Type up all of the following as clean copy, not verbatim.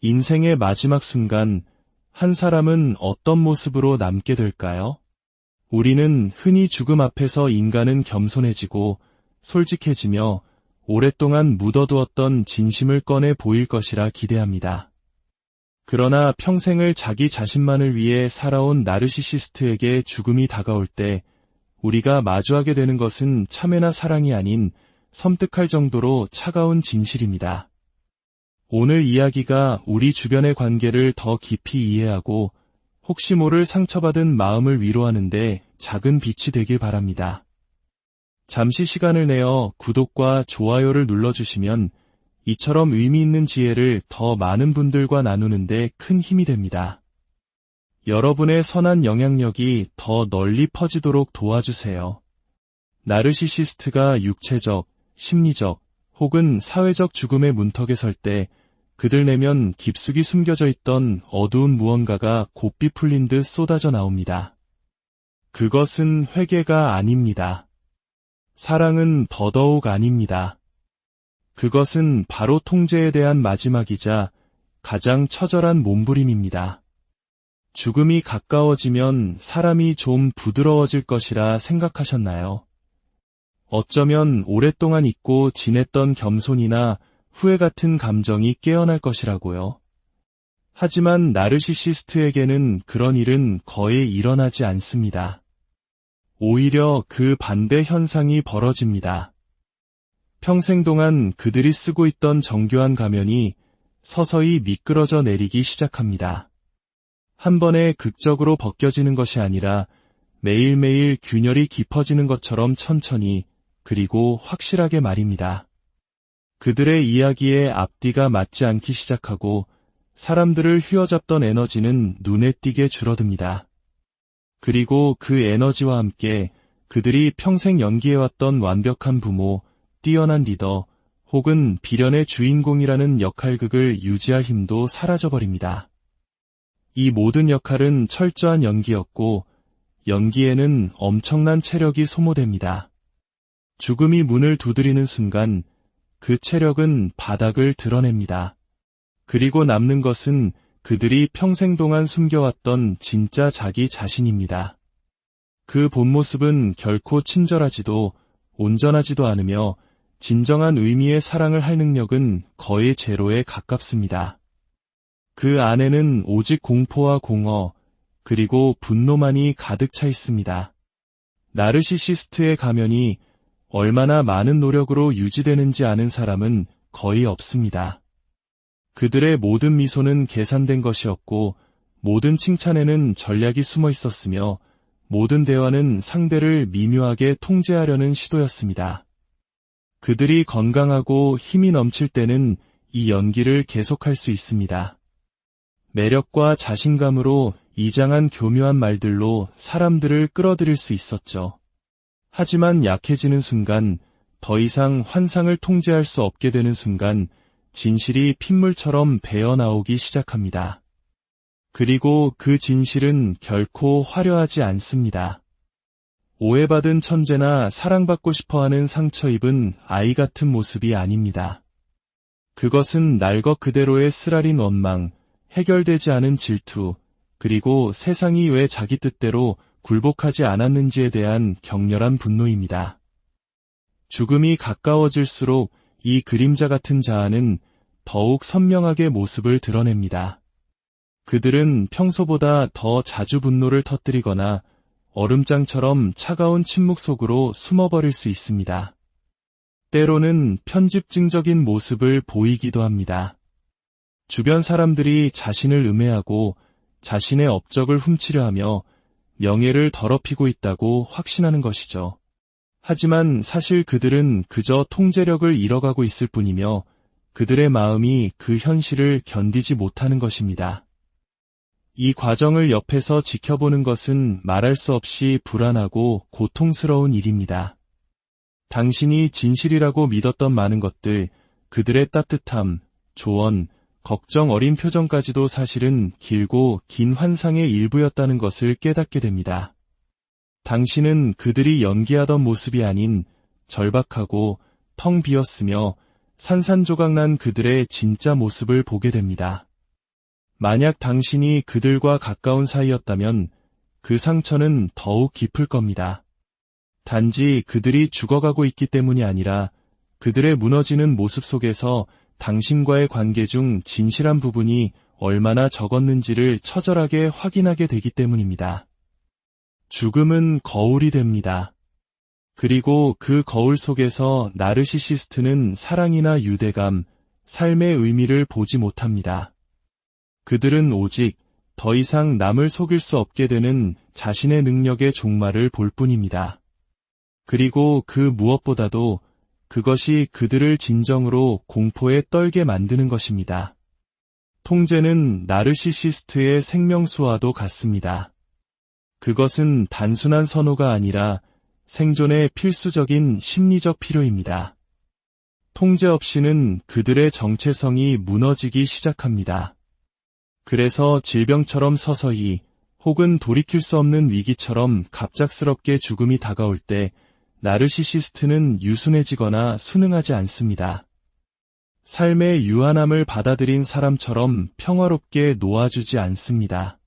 인생의 마지막 순간, 한 사람은 어떤 모습으로 남게 될까요? 우리는 흔히 죽음 앞에서 인간은 겸손해지고 솔직해지며 오랫동안 묻어두었던 진심을 꺼내 보일 것이라 기대합니다. 그러나 평생을 자기 자신만을 위해 살아온 나르시시스트에게 죽음이 다가올 때 우리가 마주하게 되는 것은 참회나 사랑이 아닌 섬뜩할 정도로 차가운 진실입니다. 오늘 이야기가 우리 주변의 관계를 더 깊이 이해하고 혹시 모를 상처받은 마음을 위로하는데 작은 빛이 되길 바랍니다. 잠시 시간을 내어 구독과 좋아요를 눌러주시면 이처럼 의미 있는 지혜를 더 많은 분들과 나누는데 큰 힘이 됩니다. 여러분의 선한 영향력이 더 널리 퍼지도록 도와주세요. 나르시시스트가 육체적, 심리적 혹은 사회적 죽음의 문턱에 설 때 그들 내면 깊숙이 숨겨져 있던 어두운 무언가가 곱비 풀린 듯 쏟아져 나옵니다. 그것은 회개가 아닙니다. 사랑은 더더욱 아닙니다. 그것은 바로 통제에 대한 마지막이자 가장 처절한 몸부림입니다. 죽음이 가까워지면 사람이 좀 부드러워질 것이라 생각하셨나요? 어쩌면 오랫동안 잊고 지냈던 겸손이나 후회 같은 감정이 깨어날 것이라고요. 하지만 나르시시스트에게는 그런 일은 거의 일어나지 않습니다. 오히려 그 반대 현상이 벌어집니다. 평생 동안 그들이 쓰고 있던 정교한 가면이 서서히 미끄러져 내리기 시작합니다. 한 번에 극적으로 벗겨지는 것이 아니라 매일매일 균열이 깊어지는 것처럼 천천히 그리고 확실하게 말입니다. 그들의 이야기에 앞뒤가 맞지 않기 시작하고 사람들을 휘어잡던 에너지는 눈에 띄게 줄어듭니다. 그리고 그 에너지와 함께 그들이 평생 연기해왔던 완벽한 부모, 뛰어난 리더 혹은 비련의 주인공이라는 역할극을 유지할 힘도 사라져버립니다. 이 모든 역할은 철저한 연기였고 연기에는 엄청난 체력이 소모됩니다. 죽음이 문을 두드리는 순간 그 체력은 바닥을 드러냅니다. 그리고 남는 것은 그들이 평생 동안 숨겨왔던 진짜 자기 자신입니다. 그 본 모습은 결코 친절하지도 온전하지도 않으며 진정한 의미의 사랑을 할 능력은 거의 제로에 가깝습니다. 그 안에는 오직 공포와 공허, 그리고 분노만이 가득 차 있습니다. 나르시시스트의 가면이 얼마나 많은 노력으로 유지되는지 아는 사람은 거의 없습니다. 그들의 모든 미소는 계산된 것이었고 모든 칭찬에는 전략이 숨어 있었으며 모든 대화는 상대를 미묘하게 통제하려는 시도였습니다. 그들이 건강하고 힘이 넘칠 때는 이 연기를 계속할 수 있습니다. 매력과 자신감으로 이장한 교묘한 말들로 사람들을 끌어들일 수 있었죠. 하지만 약해지는 순간, 더 이상 환상을 통제할 수 없게 되는 순간 진실이 핏물처럼 배어나오기 시작합니다. 그리고 그 진실은 결코 화려하지 않습니다. 오해받은 천재나 사랑받고 싶어하는 상처 입은 아이 같은 모습이 아닙니다. 그것은 날 것 그대로의 쓰라린 원망, 해결되지 않은 질투, 그리고 세상이 왜 자기 뜻대로 굴복하지 않았는지에 대한 격렬한 분노입니다. 죽음이 가까워질수록 이 그림자 같은 자아는 더욱 선명하게 모습을 드러냅니다. 그들은 평소보다 더 자주 분노를 터뜨리거나 얼음장처럼 차가운 침묵 속으로 숨어버릴 수 있습니다. 때로는 편집증적인 모습을 보이기도 합니다. 주변 사람들이 자신을 음해하고 자신의 업적을 훔치려 하며 명예를 더럽히고 있다고 확신하는 것이죠. 하지만 사실 그들은 그저 통제력을 잃어가고 있을 뿐이며 그들의 마음이 그 현실을 견디지 못하는 것입니다. 이 과정을 옆에서 지켜보는 것은 말할 수 없이 불안하고 고통스러운 일입니다. 당신이 진실이라고 믿었던 많은 것들, 그들의 따뜻함, 조언, 걱정 어린 표정까지도 사실은 길고 긴 환상의 일부였다는 것을 깨닫게 됩니다. 당신은 그들이 연기하던 모습이 아닌 절박하고 텅 비었으며 산산조각난 그들의 진짜 모습을 보게 됩니다. 만약 당신이 그들과 가까운 사이였다면 그 상처는 더욱 깊을 겁니다. 단지 그들이 죽어가고 있기 때문이 아니라 그들의 무너지는 모습 속에서 당신과의 관계 중 진실한 부분이 얼마나 적었는지를 처절하게 확인하게 되기 때문입니다. 죽음은 거울이 됩니다. 그리고 그 거울 속에서 나르시시스트는 사랑이나 유대감, 삶의 의미를 보지 못합니다. 그들은 오직 더 이상 남을 속일 수 없게 되는 자신의 능력의 종말을 볼 뿐입니다. 그리고 그 무엇보다도 그것이 그들을 진정으로 공포에 떨게 만드는 것입니다. 통제는 나르시시스트의 생명수와도 같습니다. 그것은 단순한 선호가 아니라 생존의 필수적인 심리적 필요입니다. 통제 없이는 그들의 정체성이 무너지기 시작합니다. 그래서 질병처럼 서서히 혹은 돌이킬 수 없는 위기처럼 갑작스럽게 죽음이 다가올 때 나르시시스트는 유순해지거나 순응하지 않습니다. 삶의 유한함을 받아들인 사람처럼 평화롭게 놓아주지 않습니다.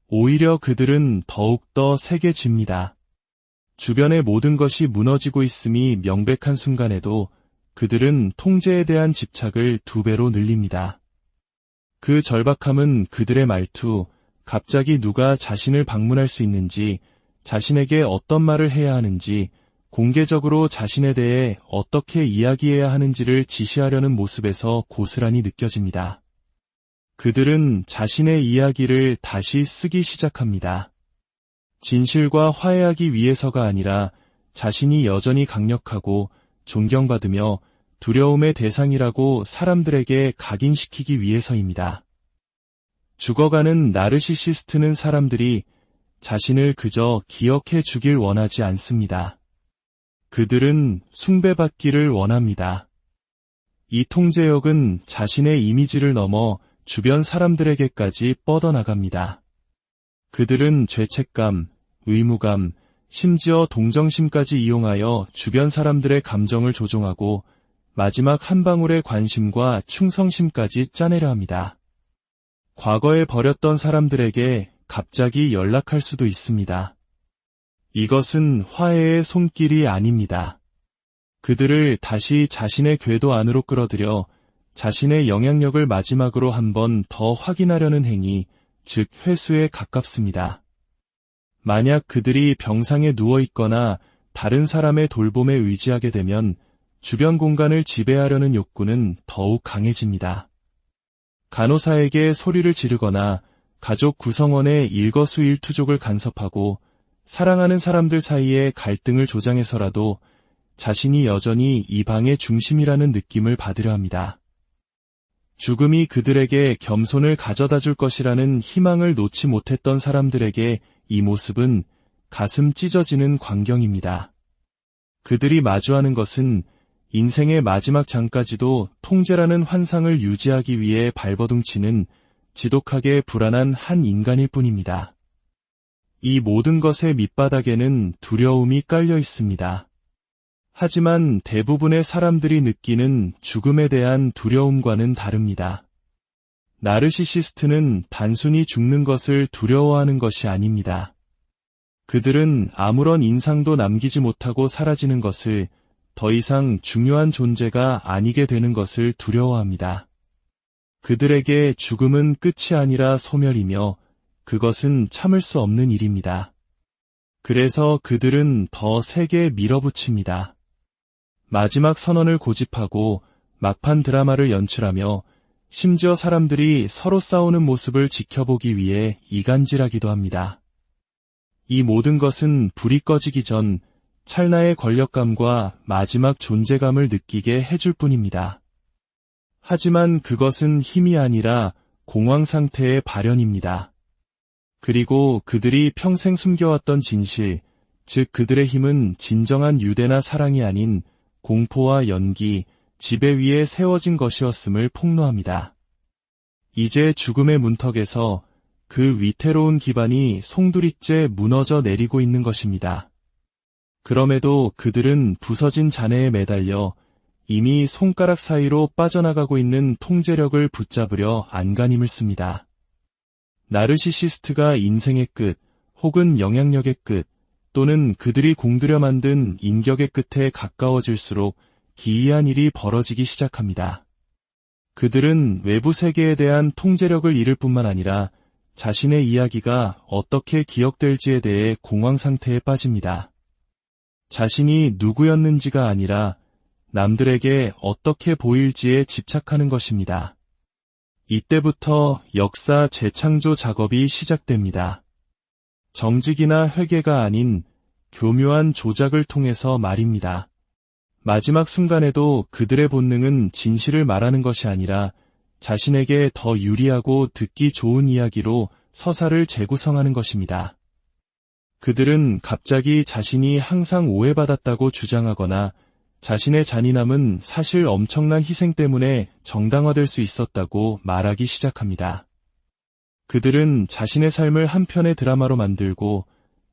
오히려 그들은 더욱더 세게집니다. 주변의 모든 것이 무너지고 있음이 명백한 순간에도 그들은 통제에 대한 집착을 2배로 늘립니다. 그 절박함은 그들의 말투, 갑자기 누가 자신을 방문할 수 있는지, 자신에게 어떤 말을 해야 하는지, 공개적으로 자신에 대해 어떻게 이야기해야 하는지를 지시하려는 모습에서 고스란히 느껴집니다. 그들은 자신의 이야기를 다시 쓰기 시작합니다. 진실과 화해하기 위해서가 아니라 자신이 여전히 강력하고 존경받으며 두려움의 대상이라고 사람들에게 각인시키기 위해서입니다. 죽어가는 나르시시스트는 사람들이 자신을 그저 기억해 주길 원하지 않습니다. 그들은 숭배받기를 원합니다. 이 통제력은 자신의 이미지를 넘어 주변 사람들에게까지 뻗어나갑니다. 그들은 죄책감, 의무감, 심지어 동정심까지 이용하여 주변 사람들의 감정을 조종하고 마지막 한 방울의 관심과 충성심까지 짜내려 합니다. 과거에 버렸던 사람들에게 갑자기 연락할 수도 있습니다. 이것은 화해의 손길이 아닙니다. 그들을 다시 자신의 궤도 안으로 끌어들여 자신의 영향력을 마지막으로 한 번 더 확인하려는 행위, 즉 회수에 가깝습니다. 만약 그들이 병상에 누워있거나 다른 사람의 돌봄에 의지하게 되면 주변 공간을 지배하려는 욕구는 더욱 강해집니다. 간호사에게 소리를 지르거나 가족 구성원의 일거수일투족을 간섭하고 사랑하는 사람들 사이에 갈등을 조장해서라도 자신이 여전히 이 방의 중심이라는 느낌을 받으려 합니다. 죽음이 그들에게 겸손을 가져다 줄 것이라는 희망을 놓지 못했던 사람들에게 이 모습은 가슴 찢어지는 광경입니다. 그들이 마주하는 것은 인생의 마지막 장까지도 통제라는 환상을 유지하기 위해 발버둥치는 지독하게 불안한 한 인간일 뿐입니다. 이 모든 것의 밑바닥에는 두려움이 깔려 있습니다. 하지만 대부분의 사람들이 느끼는 죽음에 대한 두려움과는 다릅니다. 나르시시스트는 단순히 죽는 것을 두려워하는 것이 아닙니다. 그들은 아무런 인상도 남기지 못하고 사라지는 것을, 더 이상 중요한 존재가 아니게 되는 것을 두려워합니다. 그들에게 죽음은 끝이 아니라 소멸이며 그것은 참을 수 없는 일입니다. 그래서 그들은 더 세게 밀어붙입니다. 마지막 선언을 고집하고 막판 드라마를 연출하며 심지어 사람들이 서로 싸우는 모습을 지켜보기 위해 이간질하기도 합니다. 이 모든 것은 불이 꺼지기 전 찰나의 권력감과 마지막 존재감을 느끼게 해줄 뿐입니다. 하지만 그것은 힘이 아니라 공황 상태의 발현입니다. 그리고 그들이 평생 숨겨왔던 진실, 즉 그들의 힘은 진정한 유대나 사랑이 아닌 공포와 연기, 지배 위에 세워진 것이었음을 폭로합니다. 이제 죽음의 문턱에서 그 위태로운 기반이 송두리째 무너져 내리고 있는 것입니다. 그럼에도 그들은 부서진 잔해에 매달려 이미 손가락 사이로 빠져나가고 있는 통제력을 붙잡으려 안간힘을 씁니다. 나르시시스트가 인생의 끝, 혹은 영향력의 끝, 또는 그들이 공들여 만든 인격의 끝에 가까워질수록 기이한 일이 벌어지기 시작합니다. 그들은 외부 세계에 대한 통제력을 잃을 뿐만 아니라 자신의 이야기가 어떻게 기억될지에 대해 공황 상태에 빠집니다. 자신이 누구였는지가 아니라 남들에게 어떻게 보일지에 집착하는 것입니다. 이때부터 역사 재창조 작업이 시작됩니다. 정직이나 회개가 아닌 교묘한 조작을 통해서 말입니다. 마지막 순간에도 그들의 본능은 진실을 말하는 것이 아니라 자신에게 더 유리하고 듣기 좋은 이야기로 서사를 재구성하는 것입니다. 그들은 갑자기 자신이 항상 오해받았다고 주장하거나 자신의 잔인함은 사실 엄청난 희생 때문에 정당화될 수 있었다고 말하기 시작합니다. 그들은 자신의 삶을 한 편의 드라마로 만들고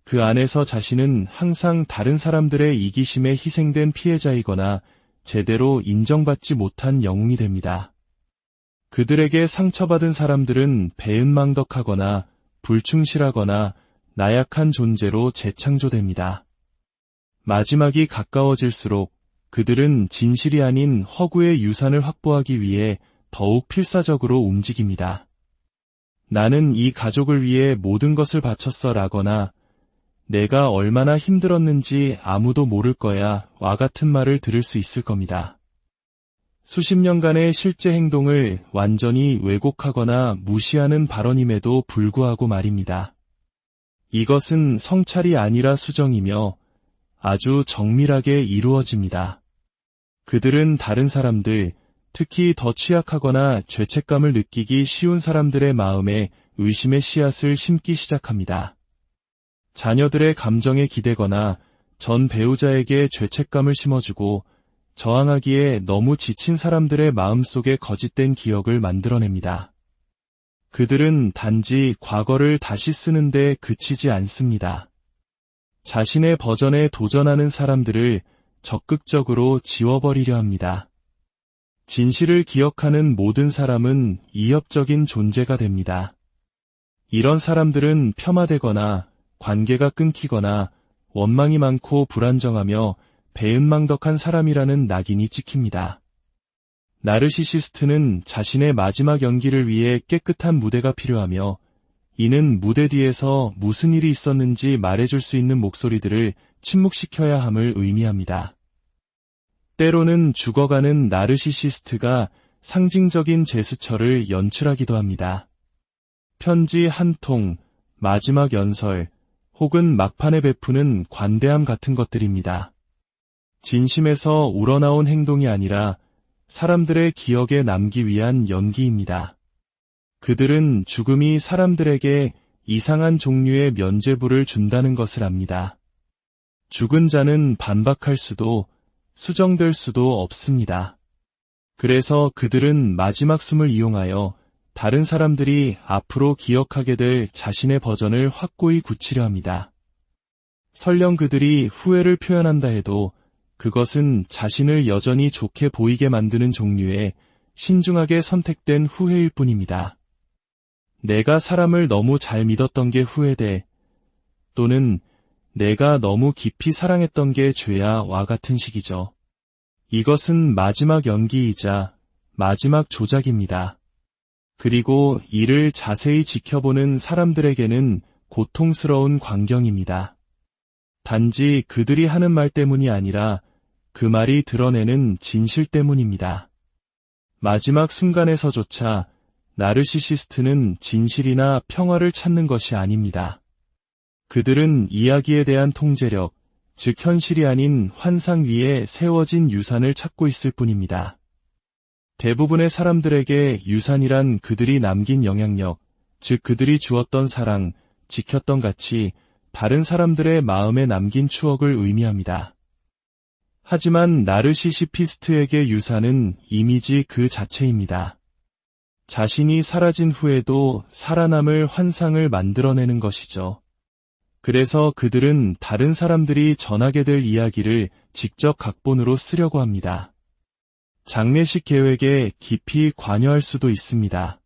그 안에서 자신은 항상 다른 사람들의 이기심에 희생된 피해자이거나 제대로 인정받지 못한 영웅이 됩니다. 그들에게 상처받은 사람들은 배은망덕하거나 불충실하거나 나약한 존재로 재창조됩니다. 마지막이 가까워질수록 그들은 진실이 아닌 허구의 유산을 확보하기 위해 더욱 필사적으로 움직입니다. 나는 이 가족을 위해 모든 것을 바쳤어 라거나 내가 얼마나 힘들었는지 아무도 모를 거야 와 같은 말을 들을 수 있을 겁니다. 수십 년간의 실제 행동을 완전히 왜곡하거나 무시하는 발언임에도 불구하고 말입니다. 이것은 성찰이 아니라 수정이며 아주 정밀하게 이루어집니다. 그들은 다른 사람들, 특히 더 취약하거나 죄책감을 느끼기 쉬운 사람들의 마음에 의심의 씨앗을 심기 시작합니다. 자녀들의 감정에 기대거나 전 배우자에게 죄책감을 심어주고 저항하기에 너무 지친 사람들의 마음속에 거짓된 기억을 만들어냅니다. 그들은 단지 과거를 다시 쓰는데 그치지 않습니다. 자신의 버전에 도전하는 사람들을 적극적으로 지워버리려 합니다. 진실을 기억하는 모든 사람은 이협적인 존재가 됩니다. 이런 사람들은 폄하되거나 관계가 끊기거나 원망이 많고 불안정하며 배은망덕한 사람이라는 낙인이 찍힙니다. 나르시시스트는 자신의 마지막 연기를 위해 깨끗한 무대가 필요하며 이는 무대 뒤에서 무슨 일이 있었는지 말해줄 수 있는 목소리들을 침묵시켜야 함을 의미합니다. 때로는 죽어가는 나르시시스트가 상징적인 제스처를 연출하기도 합니다. 편지 한 통, 마지막 연설, 혹은 막판에 베푸는 관대함 같은 것들입니다. 진심에서 우러나온 행동이 아니라 사람들의 기억에 남기 위한 연기입니다. 그들은 죽음이 사람들에게 이상한 종류의 면죄부를 준다는 것을 압니다. 죽은 자는 반박할 수도 수정될 수도 없습니다. 그래서 그들은 마지막 숨을 이용하여 다른 사람들이 앞으로 기억하게 될 자신의 버전을 확고히 굳히려 합니다. 설령 그들이 후회를 표현한다 해도 그것은 자신을 여전히 좋게 보이게 만드는 종류의 신중하게 선택된 후회일 뿐입니다. 내가 사람을 너무 잘 믿었던 게 후회돼, 또는 내가 너무 깊이 사랑했던 게 죄야 와 같은 식이죠. 이것은 마지막 연기이자 마지막 조작입니다. 그리고 이를 자세히 지켜보는 사람들에게는 고통스러운 광경입니다. 단지 그들이 하는 말 때문이 아니라 그 말이 드러내는 진실 때문입니다. 마지막 순간에서조차 나르시시스트는 진실이나 평화를 찾는 것이 아닙니다. 그들은 이야기에 대한 통제력, 즉 현실이 아닌 환상 위에 세워진 유산을 찾고 있을 뿐입니다. 대부분의 사람들에게 유산이란 그들이 남긴 영향력, 즉 그들이 주었던 사랑, 지켰던 가치, 다른 사람들의 마음에 남긴 추억을 의미합니다. 하지만 나르시시피스트에게 유산은 이미지 그 자체입니다. 자신이 사라진 후에도 살아남을 환상을 만들어내는 것이죠. 그래서 그들은 다른 사람들이 전하게 될 이야기를 직접 각본으로 쓰려고 합니다. 장례식 계획에 깊이 관여할 수도 있습니다.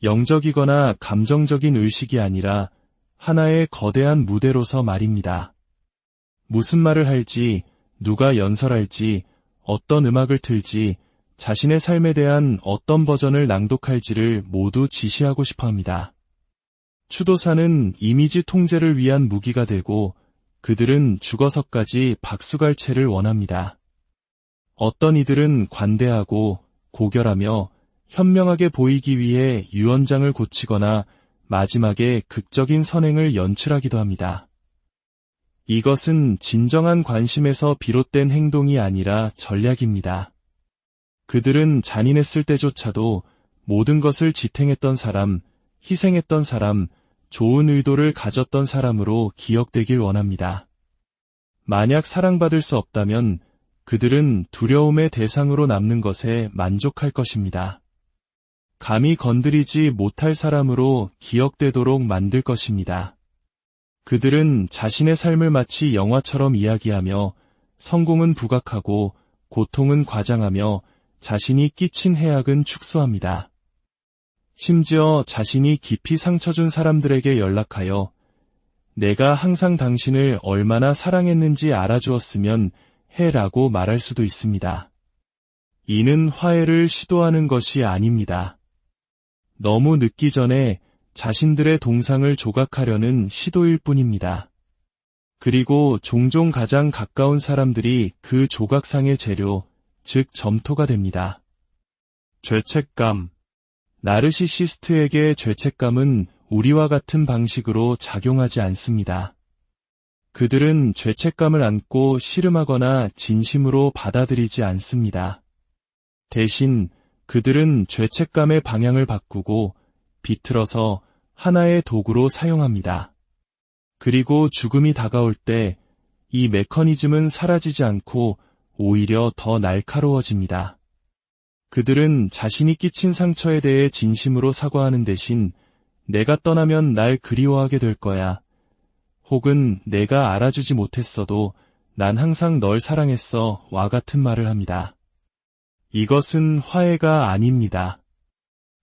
영적이거나 감정적인 의식이 아니라 하나의 거대한 무대로서 말입니다. 무슨 말을 할지, 누가 연설할지, 어떤 음악을 틀지, 자신의 삶에 대한 어떤 버전을 낭독할지를 모두 지시하고 싶어 합니다. 추도사는 이미지 통제를 위한 무기가 되고 그들은 죽어서까지 박수갈채를 원합니다. 어떤 이들은 관대하고 고결하며 현명하게 보이기 위해 유언장을 고치거나 마지막에 극적인 선행을 연출하기도 합니다. 이것은 진정한 관심에서 비롯된 행동이 아니라 전략입니다. 그들은 잔인했을 때조차도 모든 것을 지탱했던 사람, 희생했던 사람, 좋은 의도를 가졌던 사람으로 기억되길 원합니다. 만약 사랑받을 수 없다면 그들은 두려움의 대상으로 남는 것에 만족할 것입니다. 감히 건드리지 못할 사람으로 기억되도록 만들 것입니다. 그들은 자신의 삶을 마치 영화처럼 이야기하며 성공은 부각하고 고통은 과장하며 자신이 끼친 해악은 축소합니다. 심지어 자신이 깊이 상처 준 사람들에게 연락하여 내가 항상 당신을 얼마나 사랑했는지 알아주었으면 해라고 말할 수도 있습니다. 이는 화해를 시도하는 것이 아닙니다. 너무 늦기 전에 자신들의 동상을 조각하려는 시도일 뿐입니다. 그리고 종종 가장 가까운 사람들이 그 조각상의 재료, 즉 점토가 됩니다. 죄책감. 나르시시스트에게 죄책감은 우리와 같은 방식으로 작용하지 않습니다. 그들은 죄책감을 안고 씨름하거나 진심으로 받아들이지 않습니다. 대신 그들은 죄책감의 방향을 바꾸고 비틀어서 하나의 도구로 사용합니다. 그리고 죽음이 다가올 때 이 메커니즘은 사라지지 않고 오히려 더 날카로워집니다. 그들은 자신이 끼친 상처에 대해 진심으로 사과하는 대신 내가 떠나면 날 그리워하게 될 거야. 혹은 내가 알아주지 못했어도 난 항상 널 사랑했어 와 같은 말을 합니다. 이것은 화해가 아닙니다.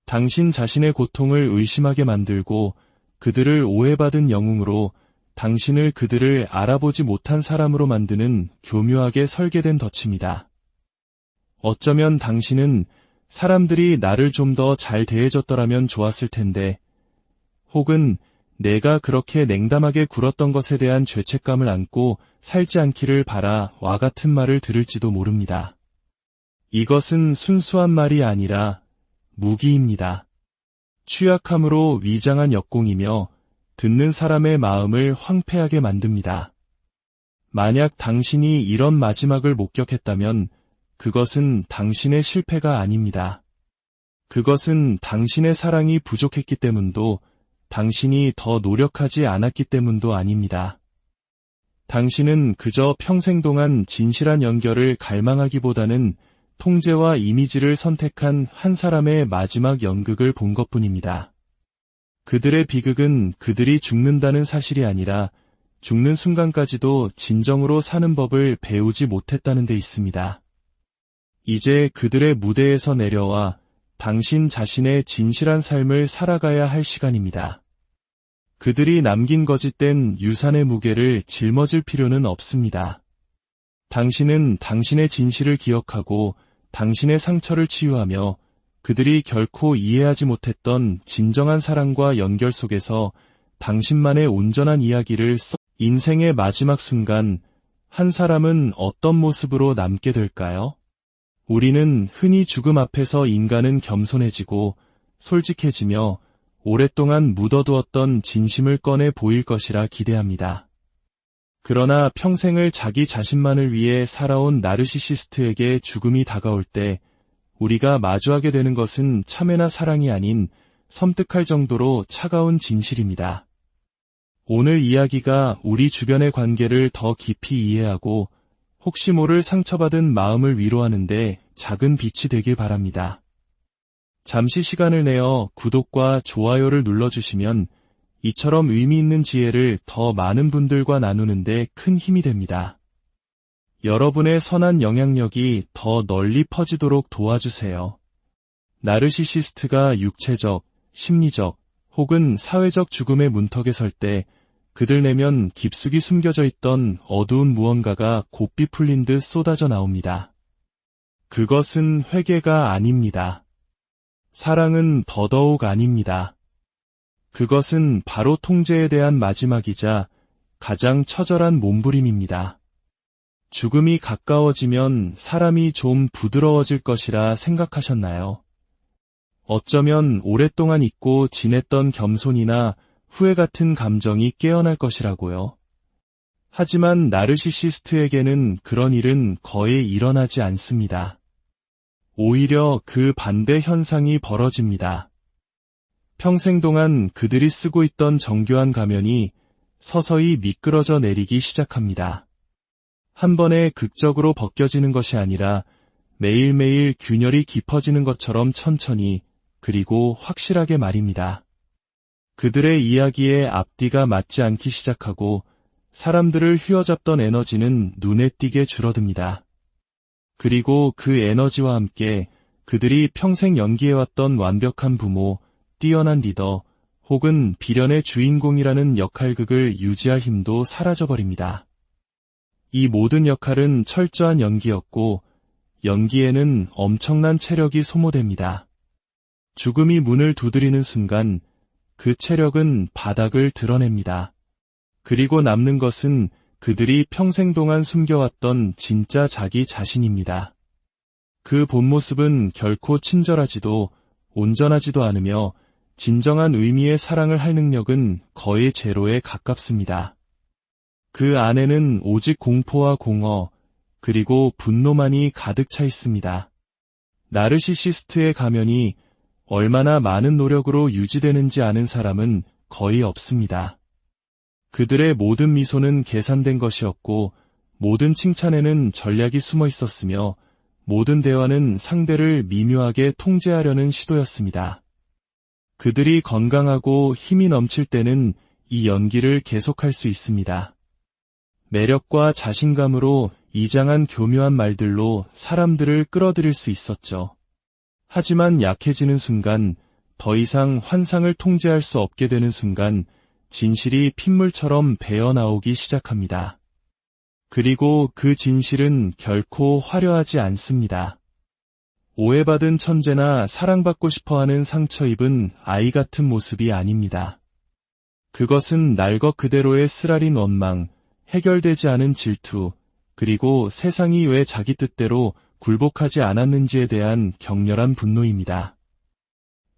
당신 자신의 고통을 의심하게 만들고 그들을 오해받은 영웅으로 당신을 그들을 알아보지 못한 사람으로 만드는 교묘하게 설계된 덫입니다. 어쩌면 당신은 사람들이 나를 좀 더 잘 대해줬더라면 좋았을 텐데, 혹은 내가 그렇게 냉담하게 굴었던 것에 대한 죄책감을 안고 살지 않기를 바라 와 같은 말을 들을지도 모릅니다. 이것은 순수한 말이 아니라 무기입니다. 취약함으로 위장한 역공이며 듣는 사람의 마음을 황폐하게 만듭니다. 만약 당신이 이런 마지막을 목격했다면 그것은 당신의 실패가 아닙니다. 그것은 당신의 사랑이 부족했기 때문도 당신이 더 노력하지 않았기 때문도 아닙니다. 당신은 그저 평생 동안 진실한 연결을 갈망하기보다는 통제와 이미지를 선택한 한 사람의 마지막 연극을 본 것뿐입니다. 그들의 비극은 그들이 죽는다는 사실이 아니라 죽는 순간까지도 진정으로 사는 법을 배우지 못했다는 데 있습니다. 이제 그들의 무대에서 내려와 당신 자신의 진실한 삶을 살아가야 할 시간입니다. 그들이 남긴 거짓된 유산의 무게를 짊어질 필요는 없습니다. 당신은 당신의 진실을 기억하고 당신의 상처를 치유하며 그들이 결코 이해하지 못했던 진정한 사랑과 연결 속에서 당신만의 온전한 이야기를 인생의 마지막 순간 한 사람은 어떤 모습으로 남게 될까요? 우리는 흔히 죽음 앞에서 인간은 겸손해지고 솔직해지며 오랫동안 묻어두었던 진심을 꺼내 보일 것이라 기대합니다. 그러나 평생을 자기 자신만을 위해 살아온 나르시시스트에게 죽음이 다가올 때 우리가 마주하게 되는 것은 참회나 사랑이 아닌 섬뜩할 정도로 차가운 진실입니다. 오늘 이야기가 우리 주변의 관계를 더 깊이 이해하고 혹시 모를 상처받은 마음을 위로하는데 작은 빛이 되길 바랍니다. 잠시 시간을 내어 구독과 좋아요를 눌러주시면 이처럼 의미 있는 지혜를 더 많은 분들과 나누는데 큰 힘이 됩니다. 여러분의 선한 영향력이 더 널리 퍼지도록 도와주세요. 나르시시스트가 육체적, 심리적 혹은 사회적 죽음의 문턱에 설 때 그들 내면 깊숙이 숨겨져 있던 어두운 무언가가 곱비 풀린 듯 쏟아져 나옵니다. 그것은 회개가 아닙니다. 사랑은 더더욱 아닙니다. 그것은 바로 통제에 대한 마지막이자 가장 처절한 몸부림입니다. 죽음이 가까워지면 사람이 좀 부드러워질 것이라 생각하셨나요? 어쩌면 오랫동안 잊고 지냈던 겸손이나 후회 같은 감정이 깨어날 것이라고요. 하지만 나르시시스트에게는 그런 일은 거의 일어나지 않습니다. 오히려 그 반대 현상이 벌어집니다. 평생 동안 그들이 쓰고 있던 정교한 가면이 서서히 미끄러져 내리기 시작합니다. 한 번에 극적으로 벗겨지는 것이 아니라 매일매일 균열이 깊어지는 것처럼 천천히 그리고 확실하게 말입니다. 그들의 이야기에 앞뒤가 맞지 않기 시작하고 사람들을 휘어잡던 에너지는 눈에 띄게 줄어듭니다. 그리고 그 에너지와 함께 그들이 평생 연기해왔던 완벽한 부모, 뛰어난 리더 혹은 비련의 주인공이라는 역할극을 유지할 힘도 사라져버립니다. 이 모든 역할은 철저한 연기였고 연기에는 엄청난 체력이 소모됩니다. 죽음이 문을 두드리는 순간 그 체력은 바닥을 드러냅니다. 그리고 남는 것은 그들이 평생 동안 숨겨왔던 진짜 자기 자신입니다. 그 본 모습은 결코 친절하지도 온전하지도 않으며 진정한 의미의 사랑을 할 능력은 거의 제로에 가깝습니다. 그 안에는 오직 공포와 공허, 그리고 분노만이 가득 차 있습니다. 나르시시스트의 가면이 얼마나 많은 노력으로 유지되는지 아는 사람은 거의 없습니다. 그들의 모든 미소는 계산된 것이었고 모든 칭찬에는 전략이 숨어 있었으며 모든 대화는 상대를 미묘하게 통제하려는 시도였습니다. 그들이 건강하고 힘이 넘칠 때는 이 연기를 계속할 수 있습니다. 매력과 자신감으로 이장한 교묘한 말들로 사람들을 끌어들일 수 있었죠. 하지만 약해지는 순간, 더 이상 환상을 통제할 수 없게 되는 순간 진실이 핏물처럼 배어나오기 시작합니다. 그리고 그 진실은 결코 화려하지 않습니다. 오해받은 천재나 사랑받고 싶어하는 상처 입은 아이 같은 모습이 아닙니다. 그것은 날 것 그대로의 쓰라린 원망, 해결되지 않은 질투, 그리고 세상이 왜 자기 뜻대로 굴복하지 않았는지에 대한 격렬한 분노입니다.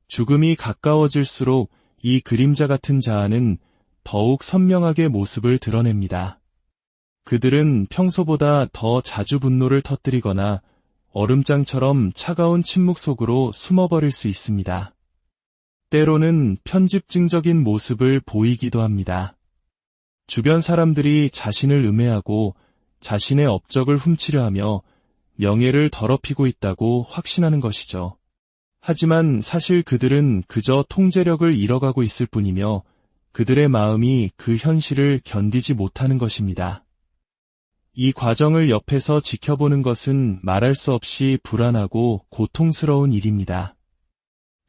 죽음이 가까워질수록 이 그림자 같은 자아는 더욱 선명하게 모습을 드러냅니다. 그들은 평소보다 더 자주 분노를 터뜨리거나 얼음장처럼 차가운 침묵 속으로 숨어버릴 수 있습니다. 때로는 편집증적인 모습을 보이기도 합니다. 주변 사람들이 자신을 음해하고 자신의 업적을 훔치려 하며 명예를 더럽히고 있다고 확신하는 것이죠. 하지만 사실 그들은 그저 통제력을 잃어가고 있을 뿐이며 그들의 마음이 그 현실을 견디지 못하는 것입니다. 이 과정을 옆에서 지켜보는 것은 말할 수 없이 불안하고 고통스러운 일입니다.